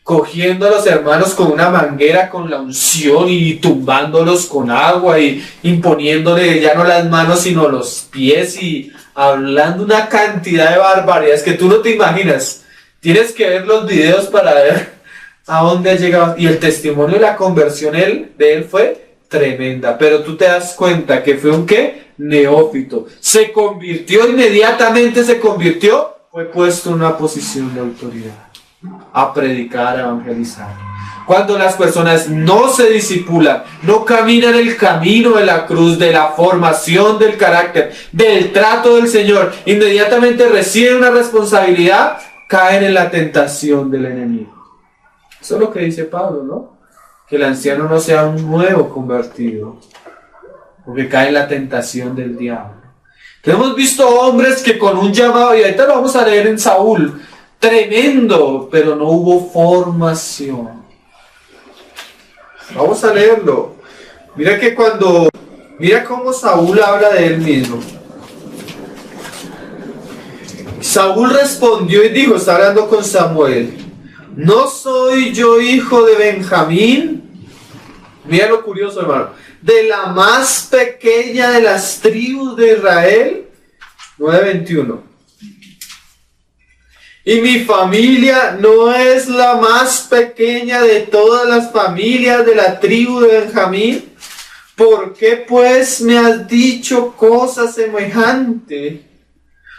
Cogiendo a los hermanos con una manguera, con la unción y tumbándolos con agua y imponiéndole ya no las manos sino los pies y hablando una cantidad de barbaridades que tú no te imaginas. Tienes que ver los videos para ver a dónde ha llegado. Y el testimonio de la conversión de él fue tremenda. Pero tú te das cuenta que fue un ¿qué? Neófito. Se convirtió inmediatamente, fue puesto en una posición de autoridad. A predicar, a evangelizar. Cuando las personas no se disipulan, no caminan el camino de la cruz, de la formación del carácter, del trato del Señor, inmediatamente reciben una responsabilidad, caen en la tentación del enemigo. Eso es lo que dice Pablo, ¿no? Que el anciano no sea un nuevo convertido, porque cae en la tentación del diablo. Hemos visto hombres que con un llamado, y ahorita lo vamos a leer en Saúl, tremendo, pero no hubo formación. Vamos a leerlo. Mira cómo Saúl habla de él mismo. Saúl respondió y dijo, está hablando con Samuel, ¿no soy yo hijo de Benjamín? Mira lo curioso, hermano. De la más pequeña de las tribus de Israel. 9:21. Y mi familia no es la más pequeña de todas las familias de la tribu de Benjamín. ¿Por qué pues me has dicho cosa semejante?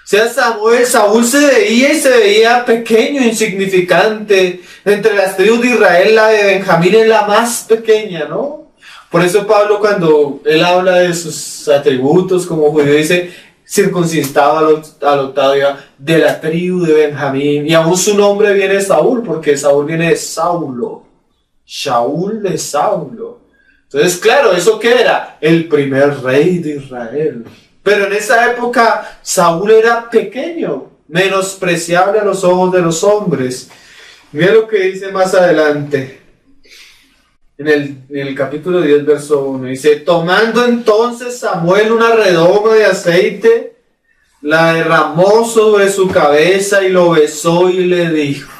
O sea, Saúl se veía pequeño, insignificante. Entre las tribus de Israel, la de Benjamín es la más pequeña, ¿no? Por eso Pablo, cuando él habla de sus atributos como judío, dice, circuncidado al octavo día, de la tribu de Benjamín. Y aún su nombre viene de Saúl, porque Saúl viene de Saulo. Shaul de Saulo. Entonces, claro, ¿eso qué era? El primer rey de Israel. Pero en esa época Saúl era pequeño, menospreciable a los ojos de los hombres. Mira lo que dice más adelante. En el capítulo 10, verso 1, dice: tomando entonces Samuel una redoma de aceite, la derramó sobre su cabeza y lo besó y le dijo: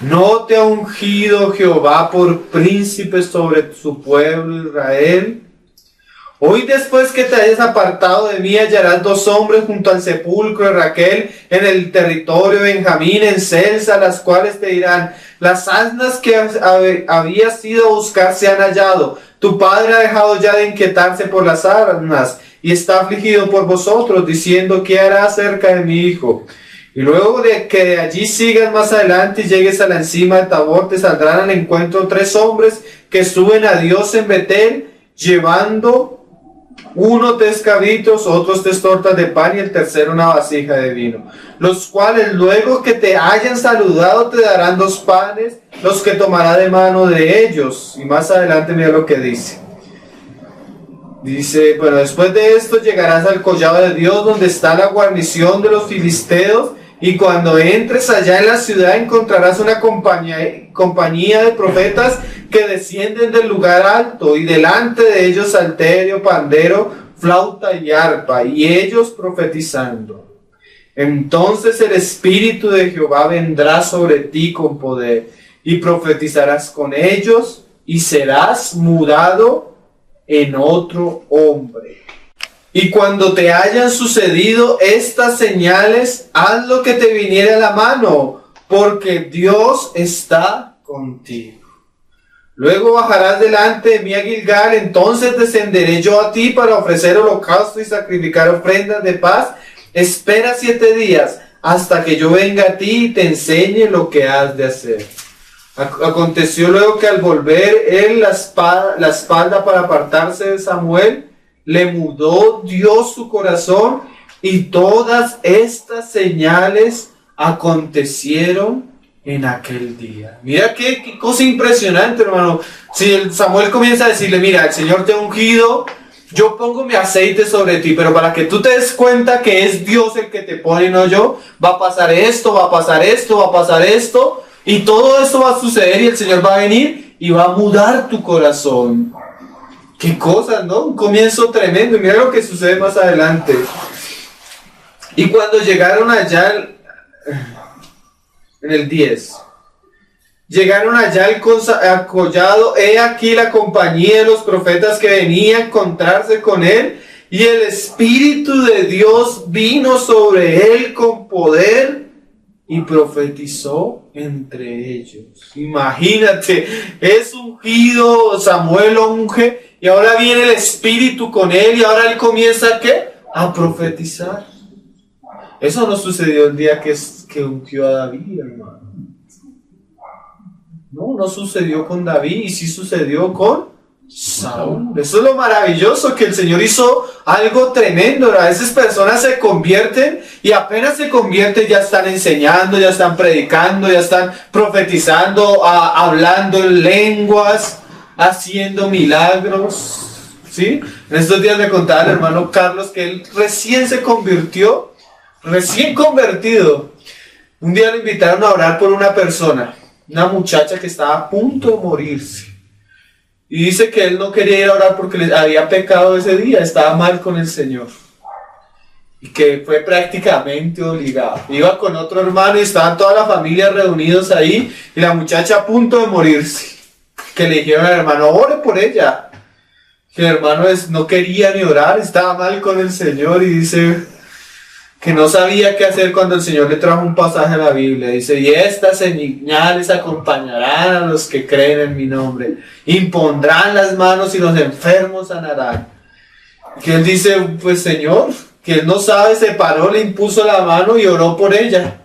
¿no te ha ungido Jehová por príncipe sobre su pueblo Israel? Hoy, después que te hayas apartado de mí, hallarás dos hombres junto al sepulcro de Raquel en el territorio de Benjamín, en Celsa, las cuales te dirán: las asnas que habías ido a buscar se han hallado. Tu padre ha dejado ya de inquietarse por las asnas y está afligido por vosotros, diciendo: ¿qué hará acerca de mi hijo? Y luego de que de allí sigas más adelante y llegues a la encima de Tabor, te saldrán al encuentro 3 hombres que suben a Dios en Betel, llevando uno 3 cabritos, otros 3 tortas de pan y el tercero una vasija de vino. Los cuales luego que te hayan saludado te darán 2 panes, los que tomará de mano de ellos. Y más adelante mira lo que dice. Dice, bueno, después de esto llegarás al collado de Dios, donde está la guarnición de los filisteos, y cuando entres allá en la ciudad encontrarás una compañía de profetas que descienden del lugar alto, y delante de ellos salterio, pandero, flauta y arpa, y ellos profetizando. Entonces el Espíritu de Jehová vendrá sobre ti con poder, y profetizarás con ellos, y serás mudado en otro hombre. Y cuando te hayan sucedido estas señales, haz lo que te viniere a la mano, porque Dios está contigo. Luego bajarás delante de mí a Gilgal, entonces descenderé yo a ti para ofrecer holocausto y sacrificar ofrendas de paz. Espera 7 días hasta que yo venga a ti y te enseñe lo que has de hacer. Aconteció luego que al volver él la espalda para apartarse de Samuel, le mudó Dios su corazón, y todas estas señales acontecieron en aquel día. Mira qué cosa impresionante, hermano. Si el Samuel comienza a decirle: mira, el Señor te ha ungido, yo pongo mi aceite sobre ti, pero para que tú te des cuenta que es Dios el que te pone y no yo, va a pasar esto, va a pasar esto, va a pasar esto, y todo esto va a suceder, y el Señor va a venir y va a mudar tu corazón. Qué cosas, ¿no? Un comienzo tremendo. Y mira lo que sucede más adelante. Y cuando llegaron allá, en el 10, llegaron allá al collado, he aquí la compañía de los profetas que venían a encontrarse con él, y el Espíritu de Dios vino sobre él con poder, y profetizó entre ellos. Imagínate, es ungido, Samuel lo unge, y ahora viene el Espíritu con él, y ahora él comienza ¿qué? A profetizar. Eso no sucedió el día que ungió a David, hermano. No sucedió con David, y sí sucedió con Saúl. Eso es lo maravilloso, que el Señor hizo algo tremendo. A veces personas se convierten, y apenas se convierten ya están enseñando, ya están predicando, ya están profetizando, hablando en lenguas, haciendo milagros, ¿sí? En estos días me contaba el hermano Carlos que él recién se convirtió, recién convertido. Un día lo invitaron a orar por una persona, una muchacha que estaba a punto de morirse. Y dice que él no quería ir a orar porque le había pecado ese día, estaba mal con el Señor. Y que fue prácticamente obligado. Iba con otro hermano y estaban toda la familia reunidos ahí, y la muchacha a punto de morirse. Que le dijeron al hermano: ore por ella. Que el hermano no quería ni orar, estaba mal con el Señor, y dice que no sabía qué hacer cuando el Señor le trajo un pasaje a la Biblia. Dice: y estas señales acompañarán a los que creen en mi nombre, impondrán las manos y los enfermos sanarán. Que él dice: pues Señor, que él no sabe, se paró, le impuso la mano y oró por ella.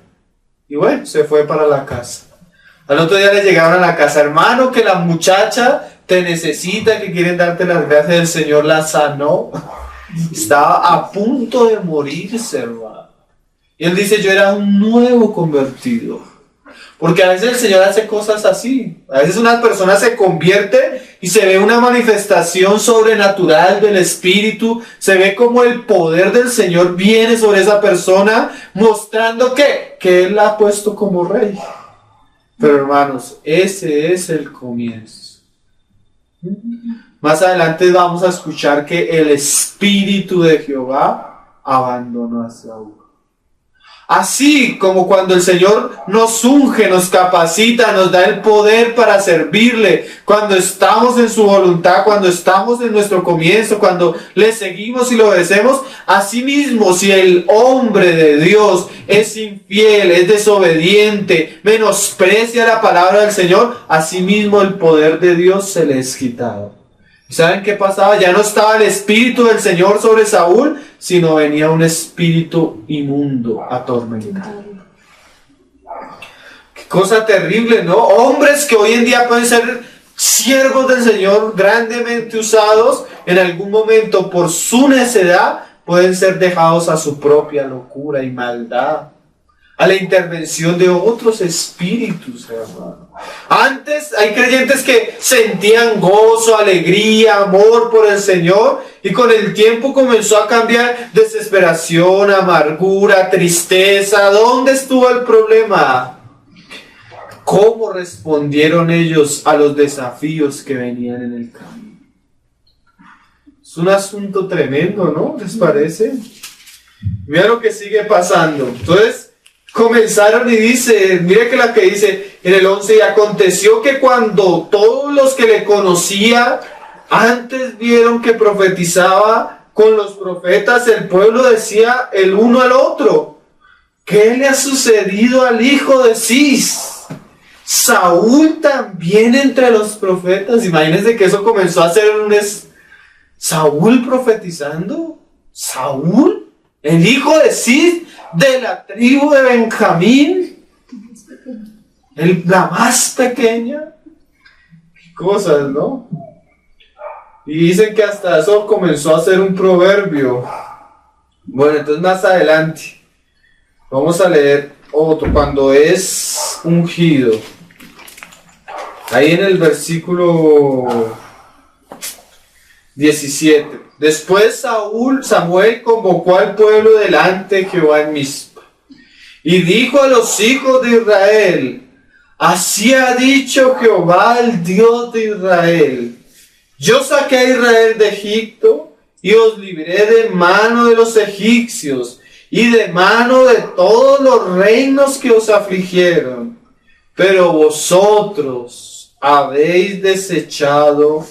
Y bueno, se fue para la casa. Al otro día le llegaron a la casa: hermano, que la muchacha te necesita, que quieren darte las gracias, del Señor la sanó. Estaba a punto de morirse, hermano. Y él dice, yo era un nuevo convertido. Porque a veces el Señor hace cosas así. A veces una persona se convierte y se ve una manifestación sobrenatural del Espíritu. Se ve como el poder del Señor viene sobre esa persona, mostrando que Él la ha puesto como rey. Pero hermanos, ese es el comienzo. Más adelante vamos a escuchar que el Espíritu de Jehová abandonó a Saúl. Así como cuando el Señor nos unge, nos capacita, nos da el poder para servirle, cuando estamos en su voluntad, cuando estamos en nuestro comienzo, cuando le seguimos y lo obedecemos, asimismo, si el hombre de Dios es infiel, es desobediente, menosprecia la palabra del Señor, asimismo el poder de Dios se le es quitado. ¿Saben qué pasaba? Ya no estaba el Espíritu del Señor sobre Saúl, sino venía un espíritu inmundo a atormentar. Qué cosa terrible, ¿no? Hombres que hoy en día pueden ser siervos del Señor, grandemente usados, en algún momento por su necedad, pueden ser dejados a su propia locura y maldad, a la intervención de otros espíritus, hermano. Antes hay creyentes que sentían gozo, alegría, amor por el Señor, y con el tiempo comenzó a cambiar desesperación, amargura, tristeza. ¿Dónde estuvo el problema? ¿Cómo respondieron ellos a los desafíos que venían en el camino? Es un asunto tremendo, ¿no? ¿Les parece? Mira lo que sigue pasando. Entonces, comenzaron y dice, mire que la que dice en el 11, y aconteció que cuando todos los que le conocían antes vieron que profetizaba con los profetas, el pueblo decía el uno al otro, ¿qué le ha sucedido al hijo de Cis? Saúl también entre los profetas. Imagínense que eso comenzó a ser Saúl profetizando. Saúl, el hijo de Cis, de la tribu de Benjamín, la más pequeña. Qué cosas, ¿no? Y dicen que hasta eso comenzó a ser un proverbio. Bueno, entonces más adelante vamos a leer otro, cuando es ungido. Ahí en el versículo 17. Después Samuel convocó al pueblo delante de Jehová en Mizpa, y dijo a los hijos de Israel, así ha dicho Jehová, el Dios de Israel, yo saqué a Israel de Egipto, y os libré de mano de los egipcios, y de mano de todos los reinos que os afligieron, pero vosotros habéis desechado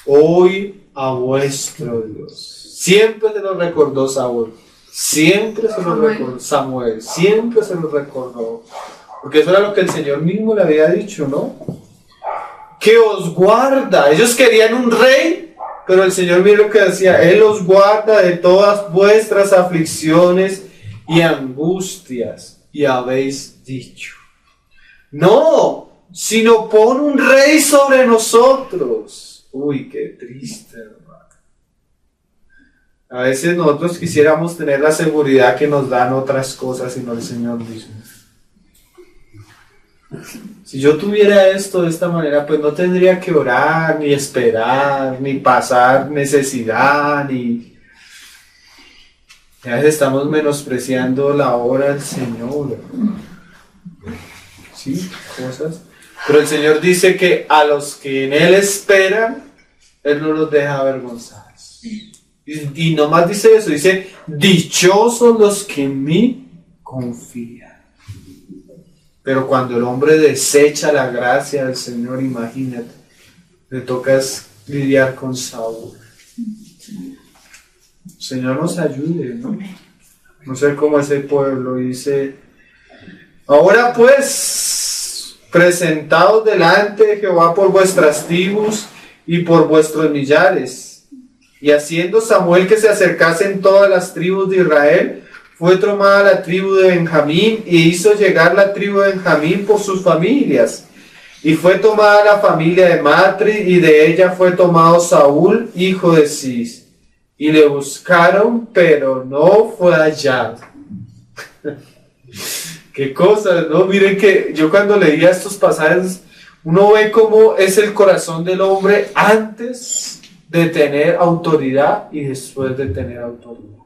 hoy a vuestro Dios. Siempre se lo recordó Saúl, siempre se lo recordó Samuel, siempre se lo recordó, porque eso era lo que el Señor mismo le había dicho, ¿no? Que os guarda. Ellos querían un rey, pero el Señor mira lo que decía, Él os guarda de todas vuestras aflicciones y angustias, y habéis dicho, no, sino pon un rey sobre nosotros. Uy, qué triste, hermano. A veces nosotros quisiéramos tener la seguridad que nos dan otras cosas y no el Señor mismo. Si yo tuviera esto de esta manera, pues no tendría que orar, ni esperar, ni pasar necesidad, ni... A veces estamos menospreciando la obra del Señor. ¿Sí? Cosas. Pero el Señor dice que a los que en Él esperan, Él no los deja avergonzados. Y no más dice eso, dice, dichosos los que en mí confían. Pero cuando el hombre desecha la gracia del Señor, imagínate, le toca lidiar con Saúl. El Señor nos ayude, ¿no? No ser como ese pueblo. Y dice, ahora pues, presentaos delante de Jehová por vuestras tribus y por vuestros millares. Y haciendo Samuel que se acercasen todas las tribus de Israel, fue tomada la tribu de Benjamín, e hizo llegar la tribu de Benjamín por sus familias. Y fue tomada la familia de Matri, y de ella fue tomado Saúl, hijo de Cis. y le buscaron, pero no fue hallado. Qué cosas, ¿no? Miren que yo cuando leía estos pasajes, uno ve cómo es el corazón del hombre antes de tener autoridad y después de tener autoridad.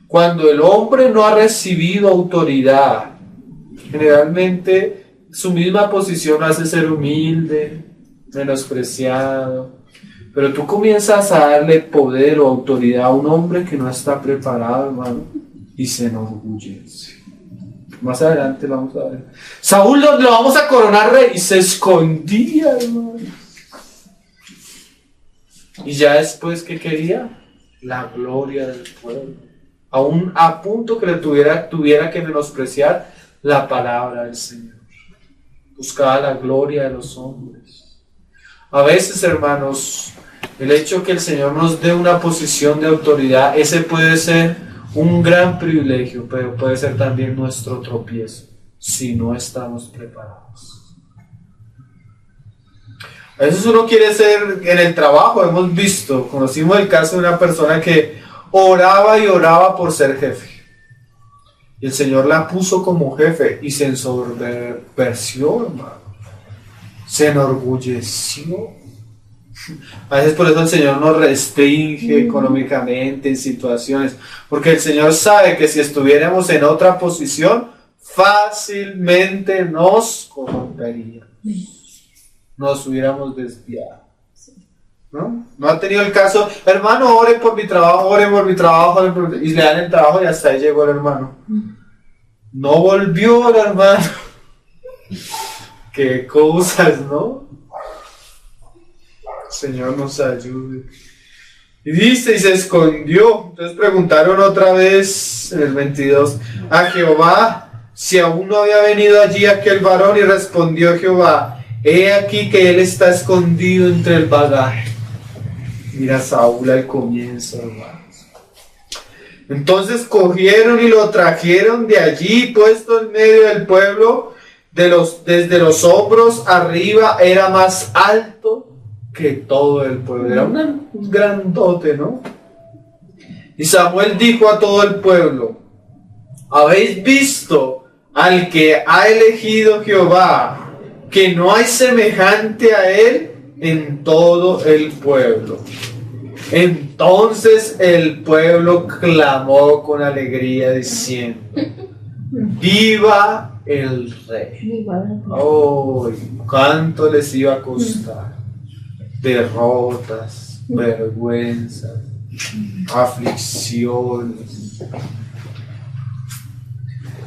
Cuando el hombre no ha recibido autoridad, generalmente su misma posición hace ser humilde, menospreciado. Pero tú comienzas a darle poder o autoridad a un hombre que no está preparado, hermano, y se enorgullece. Más adelante vamos a ver. Saúl lo vamos a coronar rey y se escondía, hermano. Y ya después, ¿qué quería? La gloria del pueblo. Aún a punto que le tuviera que menospreciar la palabra del Señor. Buscaba la gloria de los hombres. A veces, hermanos, el hecho que el Señor nos dé una posición de autoridad, ese puede ser un gran privilegio, pero puede ser también nuestro tropiezo, si no estamos preparados. A veces uno quiere ser en el trabajo, hemos visto, conocimos el caso de una persona que oraba y oraba por ser jefe. Y el Señor la puso como jefe y se ensoberbeció, hermano. Se enorgulleció. A veces por eso el Señor nos restringe económicamente en situaciones, porque el Señor sabe que si estuviéramos en otra posición, fácilmente nos corrompería, nos hubiéramos desviado. ¿No ha tenido el caso, hermano, ore por mi trabajo, ore por mi trabajo, y le dan el trabajo y hasta ahí llegó el hermano? No volvió el hermano. Qué cosas, ¿no? Señor nos ayude. Y dice, y se escondió. Entonces preguntaron otra vez, en el 22, a Jehová, si aún no había venido allí aquel varón, y respondió Jehová, he aquí que él está escondido entre el bagaje. Mira Saúl al comienzo, hermanos. Entonces cogieron y lo trajeron de allí, puesto en medio del pueblo, desde los hombros arriba, era más alto que todo el pueblo. Era un grandote, ¿no? Y Samuel dijo a todo el pueblo, ¿habéis visto al que ha elegido Jehová, que no hay semejante a él en todo el pueblo? Entonces el pueblo clamó con alegría diciendo, ¡viva el rey! ¡Oh! ¿Cuánto les iba a costar? Derrotas, vergüenzas, aflicciones.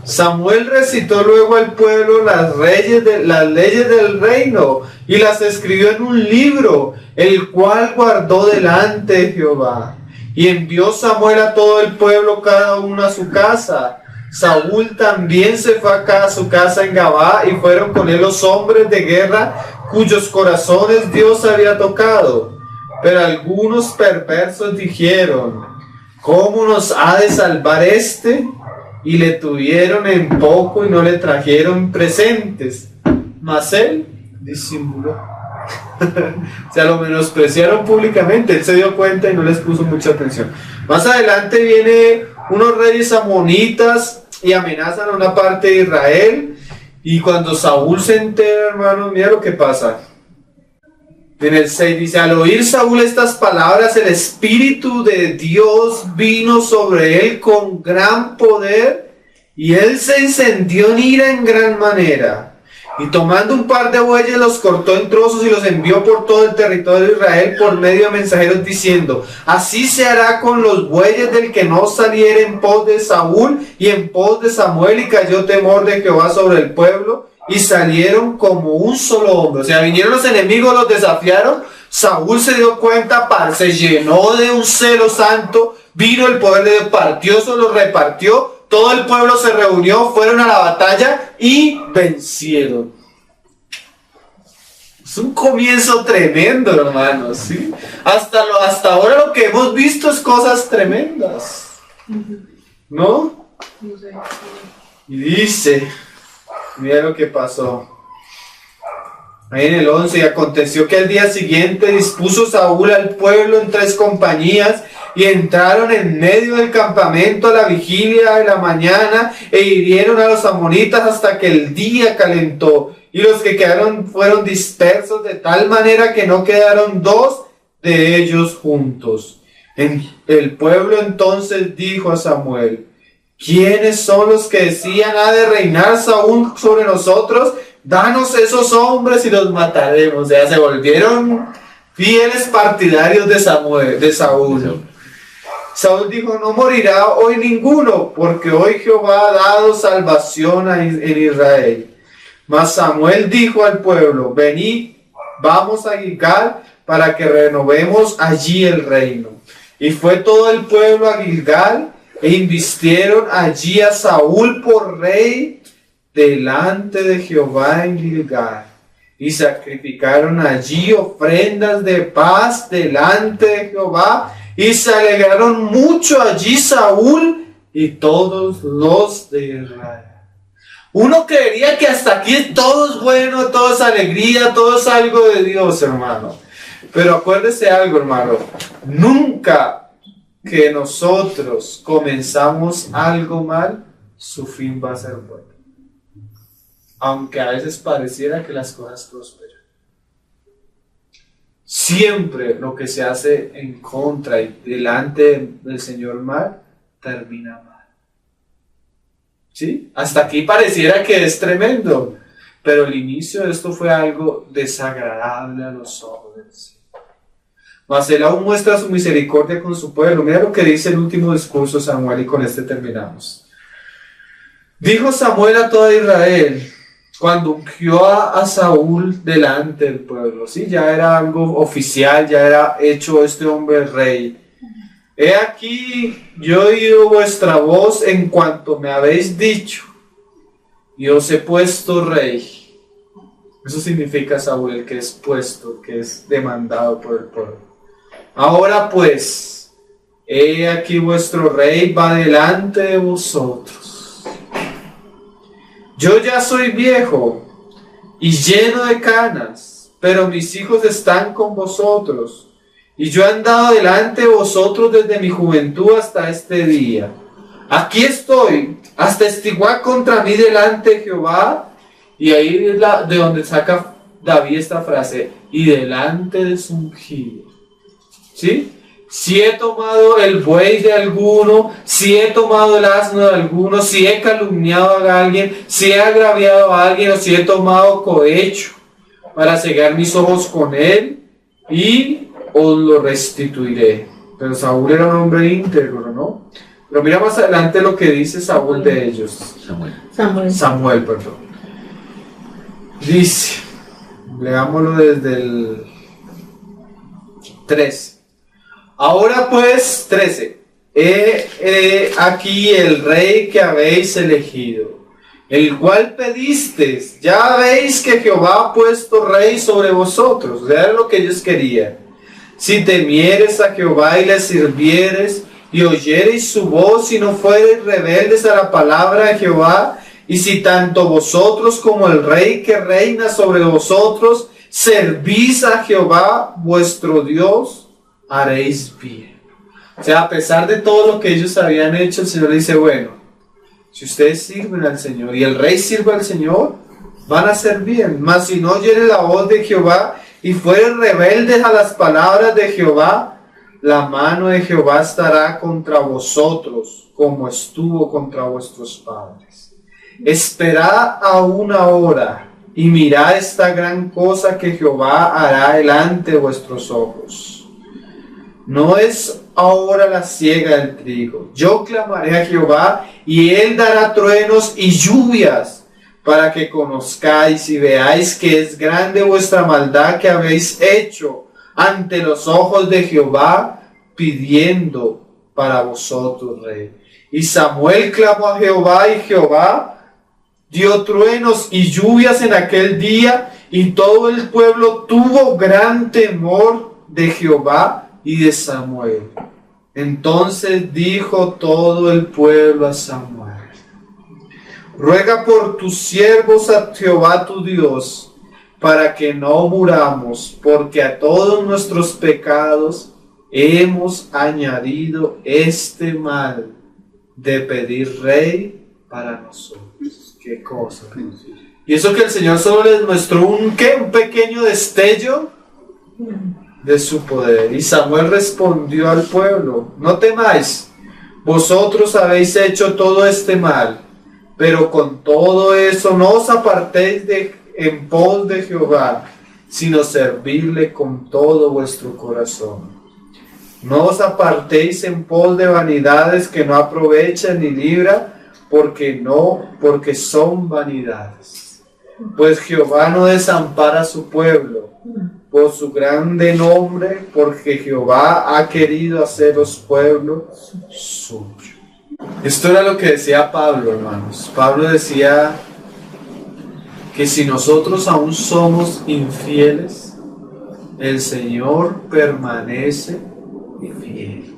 Samuel recitó luego al pueblo las leyes del reino y las escribió en un libro, el cual guardó delante de Jehová. Y envió Samuel a todo el pueblo, cada uno a su casa. Saúl también se fue a su casa en Gabá, y fueron con él los hombres de guerra cuyos corazones Dios había tocado. Pero algunos perversos dijeron, ¿cómo nos ha de salvar este? Y le tuvieron en poco y no le trajeron presentes. Mas él disimuló. O sea, lo menospreciaron públicamente. Él se dio cuenta y no les puso mucha atención. Más adelante viene unos reyes amonitas y amenazan a una parte de Israel. Y cuando Saúl se entera, hermano, mira lo que pasa. En el 6 dice, al oír Saúl estas palabras, el Espíritu de Dios vino sobre él con gran poder, y él se encendió en ira en gran manera. Y tomando un par de bueyes, los cortó en trozos y los envió por todo el territorio de Israel por medio de mensajeros, diciendo, así se hará con los bueyes del que no saliera en pos de Saúl y en pos de Samuel. Y cayó temor de Jehová sobre el pueblo, y salieron como un solo hombre. O sea, vinieron los enemigos, los desafiaron. Saúl se dio cuenta, se llenó de un celo santo, vino el poder de Dios, partió, se lo repartió. Todo el pueblo se reunió, fueron a la batalla y vencieron. Es un comienzo tremendo, hermanos, ¿sí? Hasta ahora lo que hemos visto es cosas tremendas, ¿no? Y dice, mira lo que pasó. Ahí en el 11, y aconteció que al día siguiente dispuso Saúl al pueblo en 3 compañías, y entraron en medio del campamento a la vigilia de la mañana, e hirieron a los amonitas hasta que el día calentó, y los que quedaron fueron dispersos de tal manera que no quedaron 2 de ellos juntos. El pueblo entonces dijo a Samuel: ¿quiénes son los que decían ha de reinar Saúl sobre nosotros? Danos esos hombres y los mataremos. O sea, se volvieron fieles partidarios de Saúl. Saúl dijo: no morirá hoy ninguno, porque hoy Jehová ha dado salvación en Israel. Mas Samuel dijo al pueblo: venid, vamos a Gilgal, para que renovemos allí el reino. Y fue todo el pueblo a Gilgal, e invistieron allí a Saúl por rey delante de Jehová en Gilgal, y sacrificaron allí ofrendas de paz delante de Jehová, y se alegraron mucho allí Saúl y todos los de Israel. Uno creería que hasta aquí todo es bueno, todo es alegría, todo es algo de Dios, hermano. Pero acuérdese algo, hermano, nunca que nosotros comenzamos algo mal, su fin va a ser bueno. Aunque a veces pareciera que las cosas prosperan. Siempre lo que se hace en contra y delante del Señor mal, termina mal. ¿Sí? Hasta aquí pareciera que es tremendo, pero el inicio de esto fue algo desagradable a los ojos del Señor. Mas Él aún muestra su misericordia con su pueblo. Mira lo que dice el último discurso de Samuel, y con este terminamos. Dijo Samuel a toda Israel, cuando ungió a Saúl delante del pueblo, ¿sí? Ya era algo oficial, ya era hecho este hombre rey. He aquí, yo he oído vuestra voz en cuanto me habéis dicho, y os he puesto rey. Eso significa Saúl, el que es puesto, que es demandado por el pueblo. Ahora pues, he aquí vuestro rey va delante de vosotros. Yo ya soy viejo y lleno de canas, pero mis hijos están con vosotros, y yo he andado delante de vosotros desde mi juventud hasta este día. Aquí estoy, haz testiguar contra mí delante de Jehová. Y ahí es de donde saca David esta frase: y delante de su ungido. ¿Sí? Si he tomado el buey de alguno, si he tomado el asno de alguno, si he calumniado a alguien, si he agraviado a alguien, o si he tomado cohecho para cegar mis ojos con él, y os lo restituiré. Pero Saúl era un hombre íntegro, ¿no? Pero mira más adelante lo que dice Saúl de ellos. Samuel, perdón. Dice, leámoslo desde el 13. Ahora pues, 13. Aquí el rey que habéis elegido, el cual pedisteis. Ya veis que Jehová ha puesto rey sobre vosotros. O sea, era lo que ellos querían. Si temieres a Jehová y le sirvieres, y oyereis su voz, y no fuereis rebeldes a la palabra de Jehová, y si tanto vosotros como el rey que reina sobre vosotros servís a Jehová vuestro Dios, haréis bien. O sea, a pesar de todo lo que ellos habían hecho, el Señor dice: bueno, si ustedes sirven al Señor y el rey sirve al Señor, van a hacer bien. Mas si no oyeren la voz de Jehová y fueren rebeldes a las palabras de Jehová, la mano de Jehová estará contra vosotros, como estuvo contra vuestros padres. Esperad aún ahora, y mirad esta gran cosa que Jehová hará delante de vuestros ojos. No es ahora la siega del trigo. Yo clamaré a Jehová, y él dará truenos y lluvias, para que conozcáis y veáis que es grande vuestra maldad que habéis hecho ante los ojos de Jehová, pidiendo para vosotros rey. Y Samuel clamó a Jehová, y Jehová dio truenos y lluvias en aquel día, y todo el pueblo tuvo gran temor de Jehová y de Samuel. Entonces dijo todo el pueblo a Samuel: ruega por tus siervos a Jehová tu Dios, para que no muramos, porque a todos nuestros pecados hemos añadido este mal de pedir rey para nosotros. Qué cosa. Y eso que el Señor solo les mostró un pequeño destello de su poder. Y Samuel respondió al pueblo: no temáis, vosotros habéis hecho todo este mal, pero con todo eso no os apartéis en pos de Jehová, sino servirle con todo vuestro corazón. No os apartéis en pos de vanidades que no aprovechan ni libra, porque son vanidades. Pues Jehová no desampara a su pueblo por su grande nombre, porque Jehová ha querido haceros pueblo suyo. Esto era lo que decía Pablo, hermanos. Pablo decía que si nosotros aún somos infieles, el Señor permanece fiel.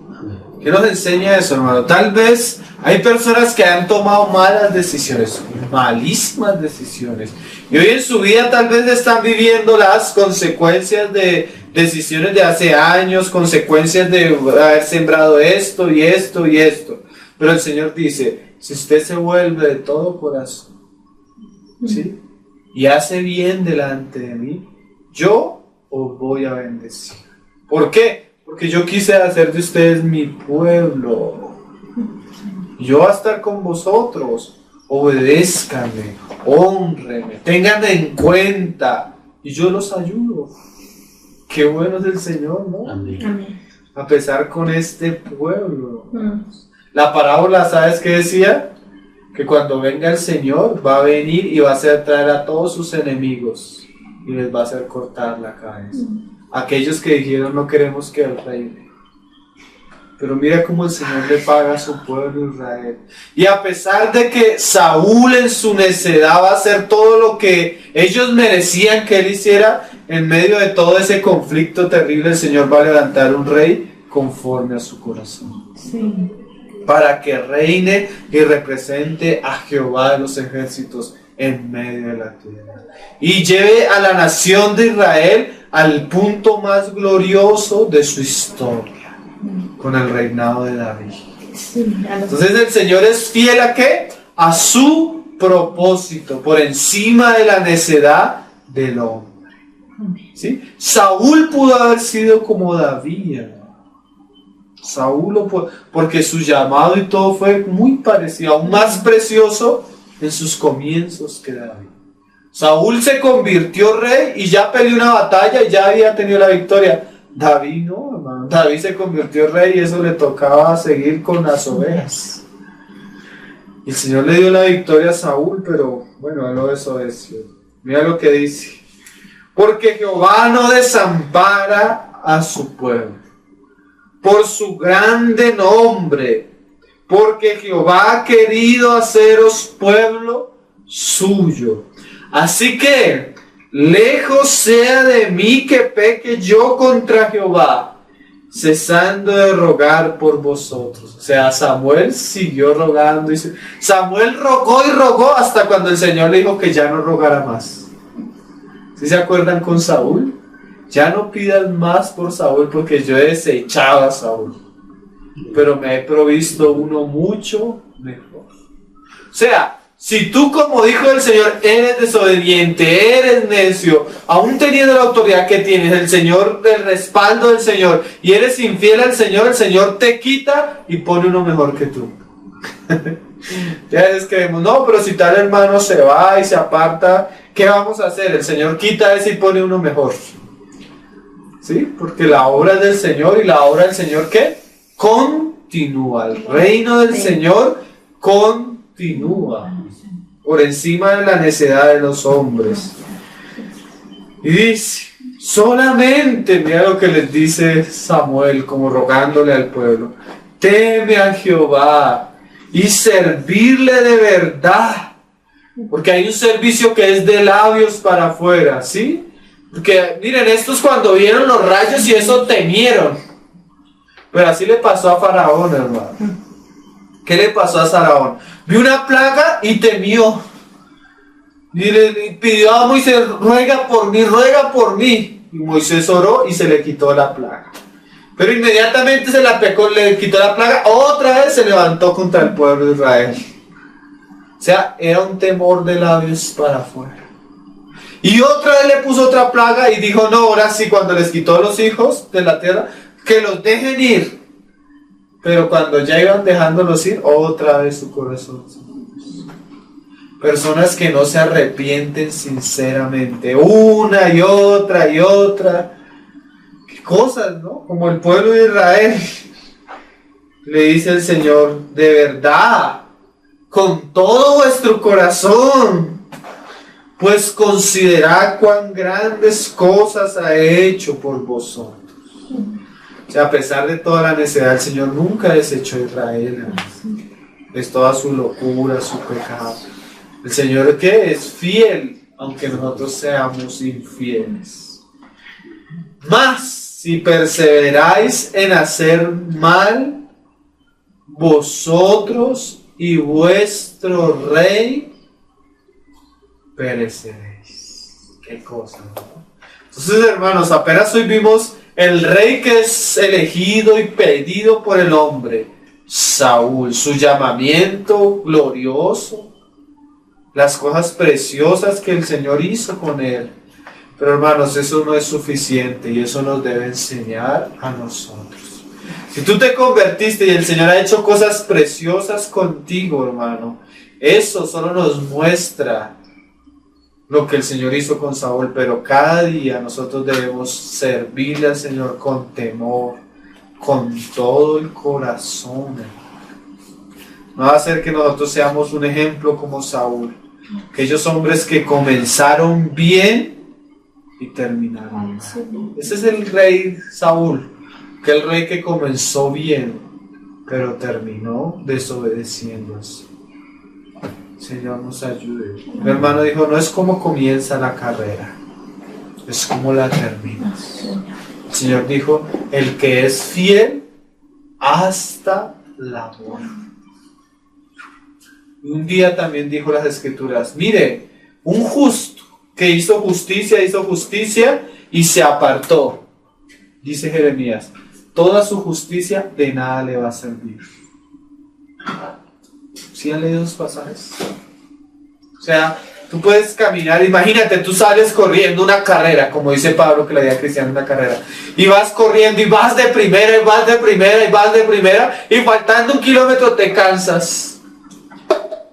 ¿Qué nos enseña eso, hermano? Tal vez hay personas que han tomado malas decisiones, malísimas decisiones, y hoy en su vida tal vez están viviendo las consecuencias de decisiones de hace años, consecuencias de haber sembrado esto y esto y esto. Pero el Señor dice: si usted se vuelve de todo corazón, ¿sí?, y hace bien delante de mí, yo os voy a bendecir. ¿Por qué? Porque yo quise hacer de ustedes mi pueblo. Yo voy a estar con vosotros. Obedézcanme, hónrenme, ténganme en cuenta, y yo los ayudo. Qué bueno es el Señor, ¿no? Amén. A pesar con este pueblo. La parábola, ¿sabes qué decía? Que cuando venga el Señor va a venir y va a hacer traer a todos sus enemigos y les va a hacer cortar la cabeza. Aquellos que dijeron: no queremos que Él reine. Pero mira cómo el Señor le paga a su pueblo Israel. Y a pesar de que Saúl en su necedad va a hacer todo lo que ellos merecían que él hiciera, en medio de todo ese conflicto terrible, el Señor va a levantar un rey conforme a su corazón. Sí. Para que reine y represente a Jehová de los ejércitos en medio de la tierra. Y lleve a la nación de Israel al punto más glorioso de su historia, con el reinado de David. Sí, entonces el Señor es fiel ¿a qué? A su propósito, por encima de la necedad del hombre. ¿Sí? Saúl pudo haber sido como David, Saúl, porque su llamado y todo fue muy parecido, aún más precioso en sus comienzos que David. Saúl se convirtió rey y ya peleó una batalla y ya había tenido la victoria. David no, hermano. David se convirtió rey y eso le tocaba seguir con las ovejas. Y el Señor le dio la victoria a Saúl, pero bueno, él lo desobedeció. Mira lo que dice: porque Jehová no desampara a su pueblo por su grande nombre, porque Jehová ha querido haceros pueblo suyo. Así que lejos sea de mí que peque yo contra Jehová, cesando de rogar por vosotros. O sea, Samuel siguió rogando. Samuel rogó y rogó hasta cuando el Señor le dijo que ya no rogara más. ¿Sí se acuerdan con Saúl? Ya no pidas más por Saúl, porque yo he desechado a Saúl, pero me he provisto uno mucho mejor. O sea, si tú, como dijo el Señor, eres desobediente, eres necio, aún teniendo la autoridad que tienes, el Señor, el respaldo del Señor, y eres infiel al Señor, el Señor te quita y pone uno mejor que tú. Ya es que vemos: no, pero si tal hermano se va y se aparta, ¿qué vamos a hacer? El Señor quita ese y pone uno mejor. ¿Sí? Porque la obra es del Señor, y la obra del Señor, ¿qué? Continúa. El reino del Señor continúa por encima de la necedad de los hombres. Y dice: solamente, mira lo que les dice Samuel, como rogándole al pueblo: teme a Jehová y servirle de verdad. Porque hay un servicio que es de labios para afuera, ¿sí? Porque miren, estos cuando vieron los rayos y eso temieron. Pero así le pasó a Faraón, hermano. ¿Qué le pasó a Faraón? Vio una plaga y temió. Y le pidió a Moisés, ruega por mí, ruega por mí. Y Moisés oró y se le quitó la plaga. Pero inmediatamente se la pecó, le quitó la plaga, otra vez se levantó contra el pueblo de Israel. O sea, era un temor de labios para afuera. Y otra vez le puso otra plaga y dijo, no, ahora sí, cuando les quitó los hijos de la tierra, que los dejen ir. Pero cuando ya iban dejándolos ir, otra vez su corazón. Personas que no se arrepienten sinceramente, una y otra y otra. Qué cosas, ¿no? Como el pueblo de Israel. Le dice el Señor, de verdad, con todo vuestro corazón, pues considerad cuán grandes cosas ha hecho por vosotros. O sea, a pesar de toda la necedad, el Señor nunca desechó a Israel. Es toda su locura, su pecado. El Señor, ¿qué? Es fiel, aunque nosotros seamos infieles. Mas, si perseveráis en hacer mal, vosotros y vuestro rey pereceréis. Qué cosa, ¿no? Entonces, hermanos, apenas hoy vimos el rey que es elegido y pedido por el hombre, Saúl, su llamamiento glorioso, las cosas preciosas que el Señor hizo con él. Pero hermanos, eso no es suficiente y eso nos debe enseñar a nosotros. Si tú te convertiste y el Señor ha hecho cosas preciosas contigo, hermano, eso solo nos muestra lo que el Señor hizo con Saúl, pero cada día nosotros debemos servirle al Señor con temor, con todo el corazón. No va a ser que nosotros seamos un ejemplo como Saúl, aquellos hombres que comenzaron bien y terminaron mal. Ese es el rey Saúl, que el rey que comenzó bien, pero terminó desobedeciéndose. Señor nos ayude. Mi hermano dijo, no es como comienza la carrera, es como la terminas. El Señor dijo, el que es fiel hasta la muerte. Y un día también dijo las Escrituras, mire, un justo que hizo justicia y se apartó. Dice Jeremías, toda su justicia de nada le va a servir. ¿Sí han leído esos pasajes? O sea, tú puedes caminar, imagínate, tú sales corriendo una carrera, como dice Pablo que la vida cristiana es una carrera, y vas corriendo y vas de primera y vas de primera y vas de primera y faltando 1 kilómetro te cansas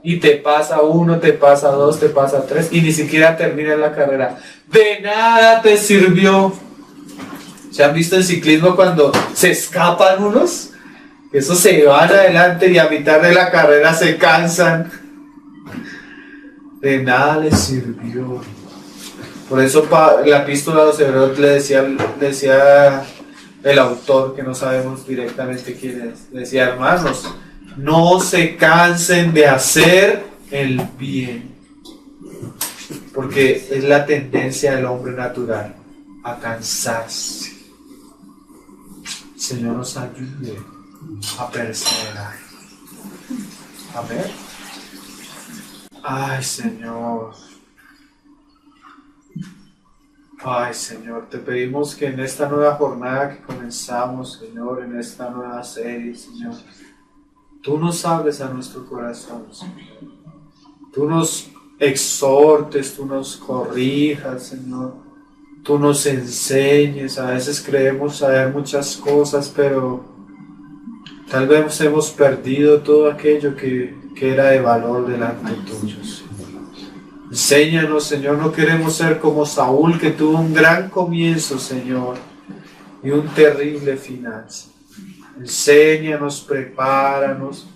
y te pasa 1, te pasa 2, te pasa 3 y ni siquiera terminas la carrera. De nada te sirvió. ¿Se han visto en ciclismo cuando se escapan unos? Esos se van adelante y a mitad de la carrera se cansan. De nada les sirvió. Por eso la epístola de los Hebreos le decía el autor, que no sabemos directamente quién es, decía, hermanos, no se cansen de hacer el bien. Porque es la tendencia del hombre natural a cansarse. Señor nos ayude a perseverar. Amén. Ay, Señor. Ay, Señor, te pedimos que en esta nueva jornada que comenzamos, Señor, en esta nueva serie, Señor, tú nos hables a nuestro corazón, Señor. Tú nos exhortes, tú nos corrijas, Señor. Tú nos enseñes. A veces creemos saber muchas cosas, pero tal vez hemos perdido todo aquello que era de valor delante tuyo, Señor. Enséñanos, Señor, no queremos ser como Saúl, que tuvo un gran comienzo, Señor, y un terrible final. Enséñanos, prepáranos,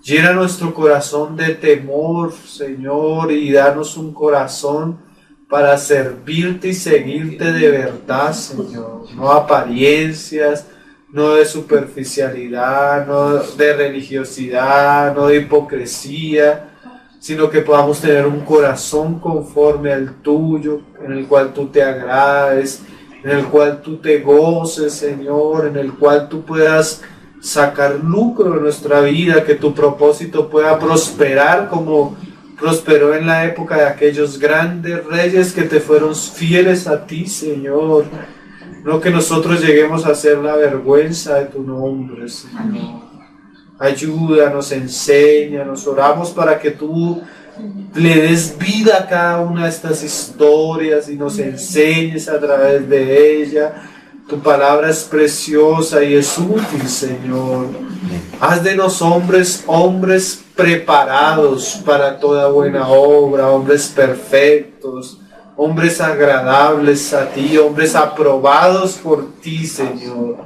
llena nuestro corazón de temor, Señor, y danos un corazón para servirte y seguirte de verdad, Señor. No apariencias, no de superficialidad, no de religiosidad, no de hipocresía, sino que podamos tener un corazón conforme al tuyo, en el cual tú te agrades, en el cual tú te goces, Señor, en el cual tú puedas sacar lucro de nuestra vida, que tu propósito pueda prosperar como prosperó en la época de aquellos grandes reyes que te fueron fieles a ti, Señor. No que nosotros lleguemos a ser la vergüenza de tu nombre, Señor. Ayúdanos, enséñanos, oramos para que tú le des vida a cada una de estas historias y nos enseñes a través de ella. Tu palabra es preciosa y es útil, Señor. Haz de nosotros hombres preparados para toda buena obra, hombres perfectos, hombres agradables a ti, hombres aprobados por ti, Señor.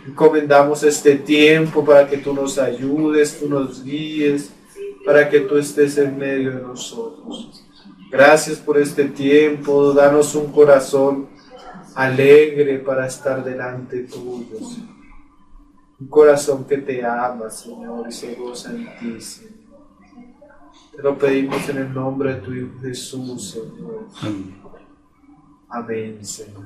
Encomendamos este tiempo para que tú nos ayudes, tú nos guíes, para que tú estés en medio de nosotros. Gracias por este tiempo, danos un corazón alegre para estar delante tuyo, Señor. Un corazón que te ama, Señor, y se goza en ti, Señor. Te lo pedimos en el nombre de tu Hijo Jesús, Señor. Amén, Señor.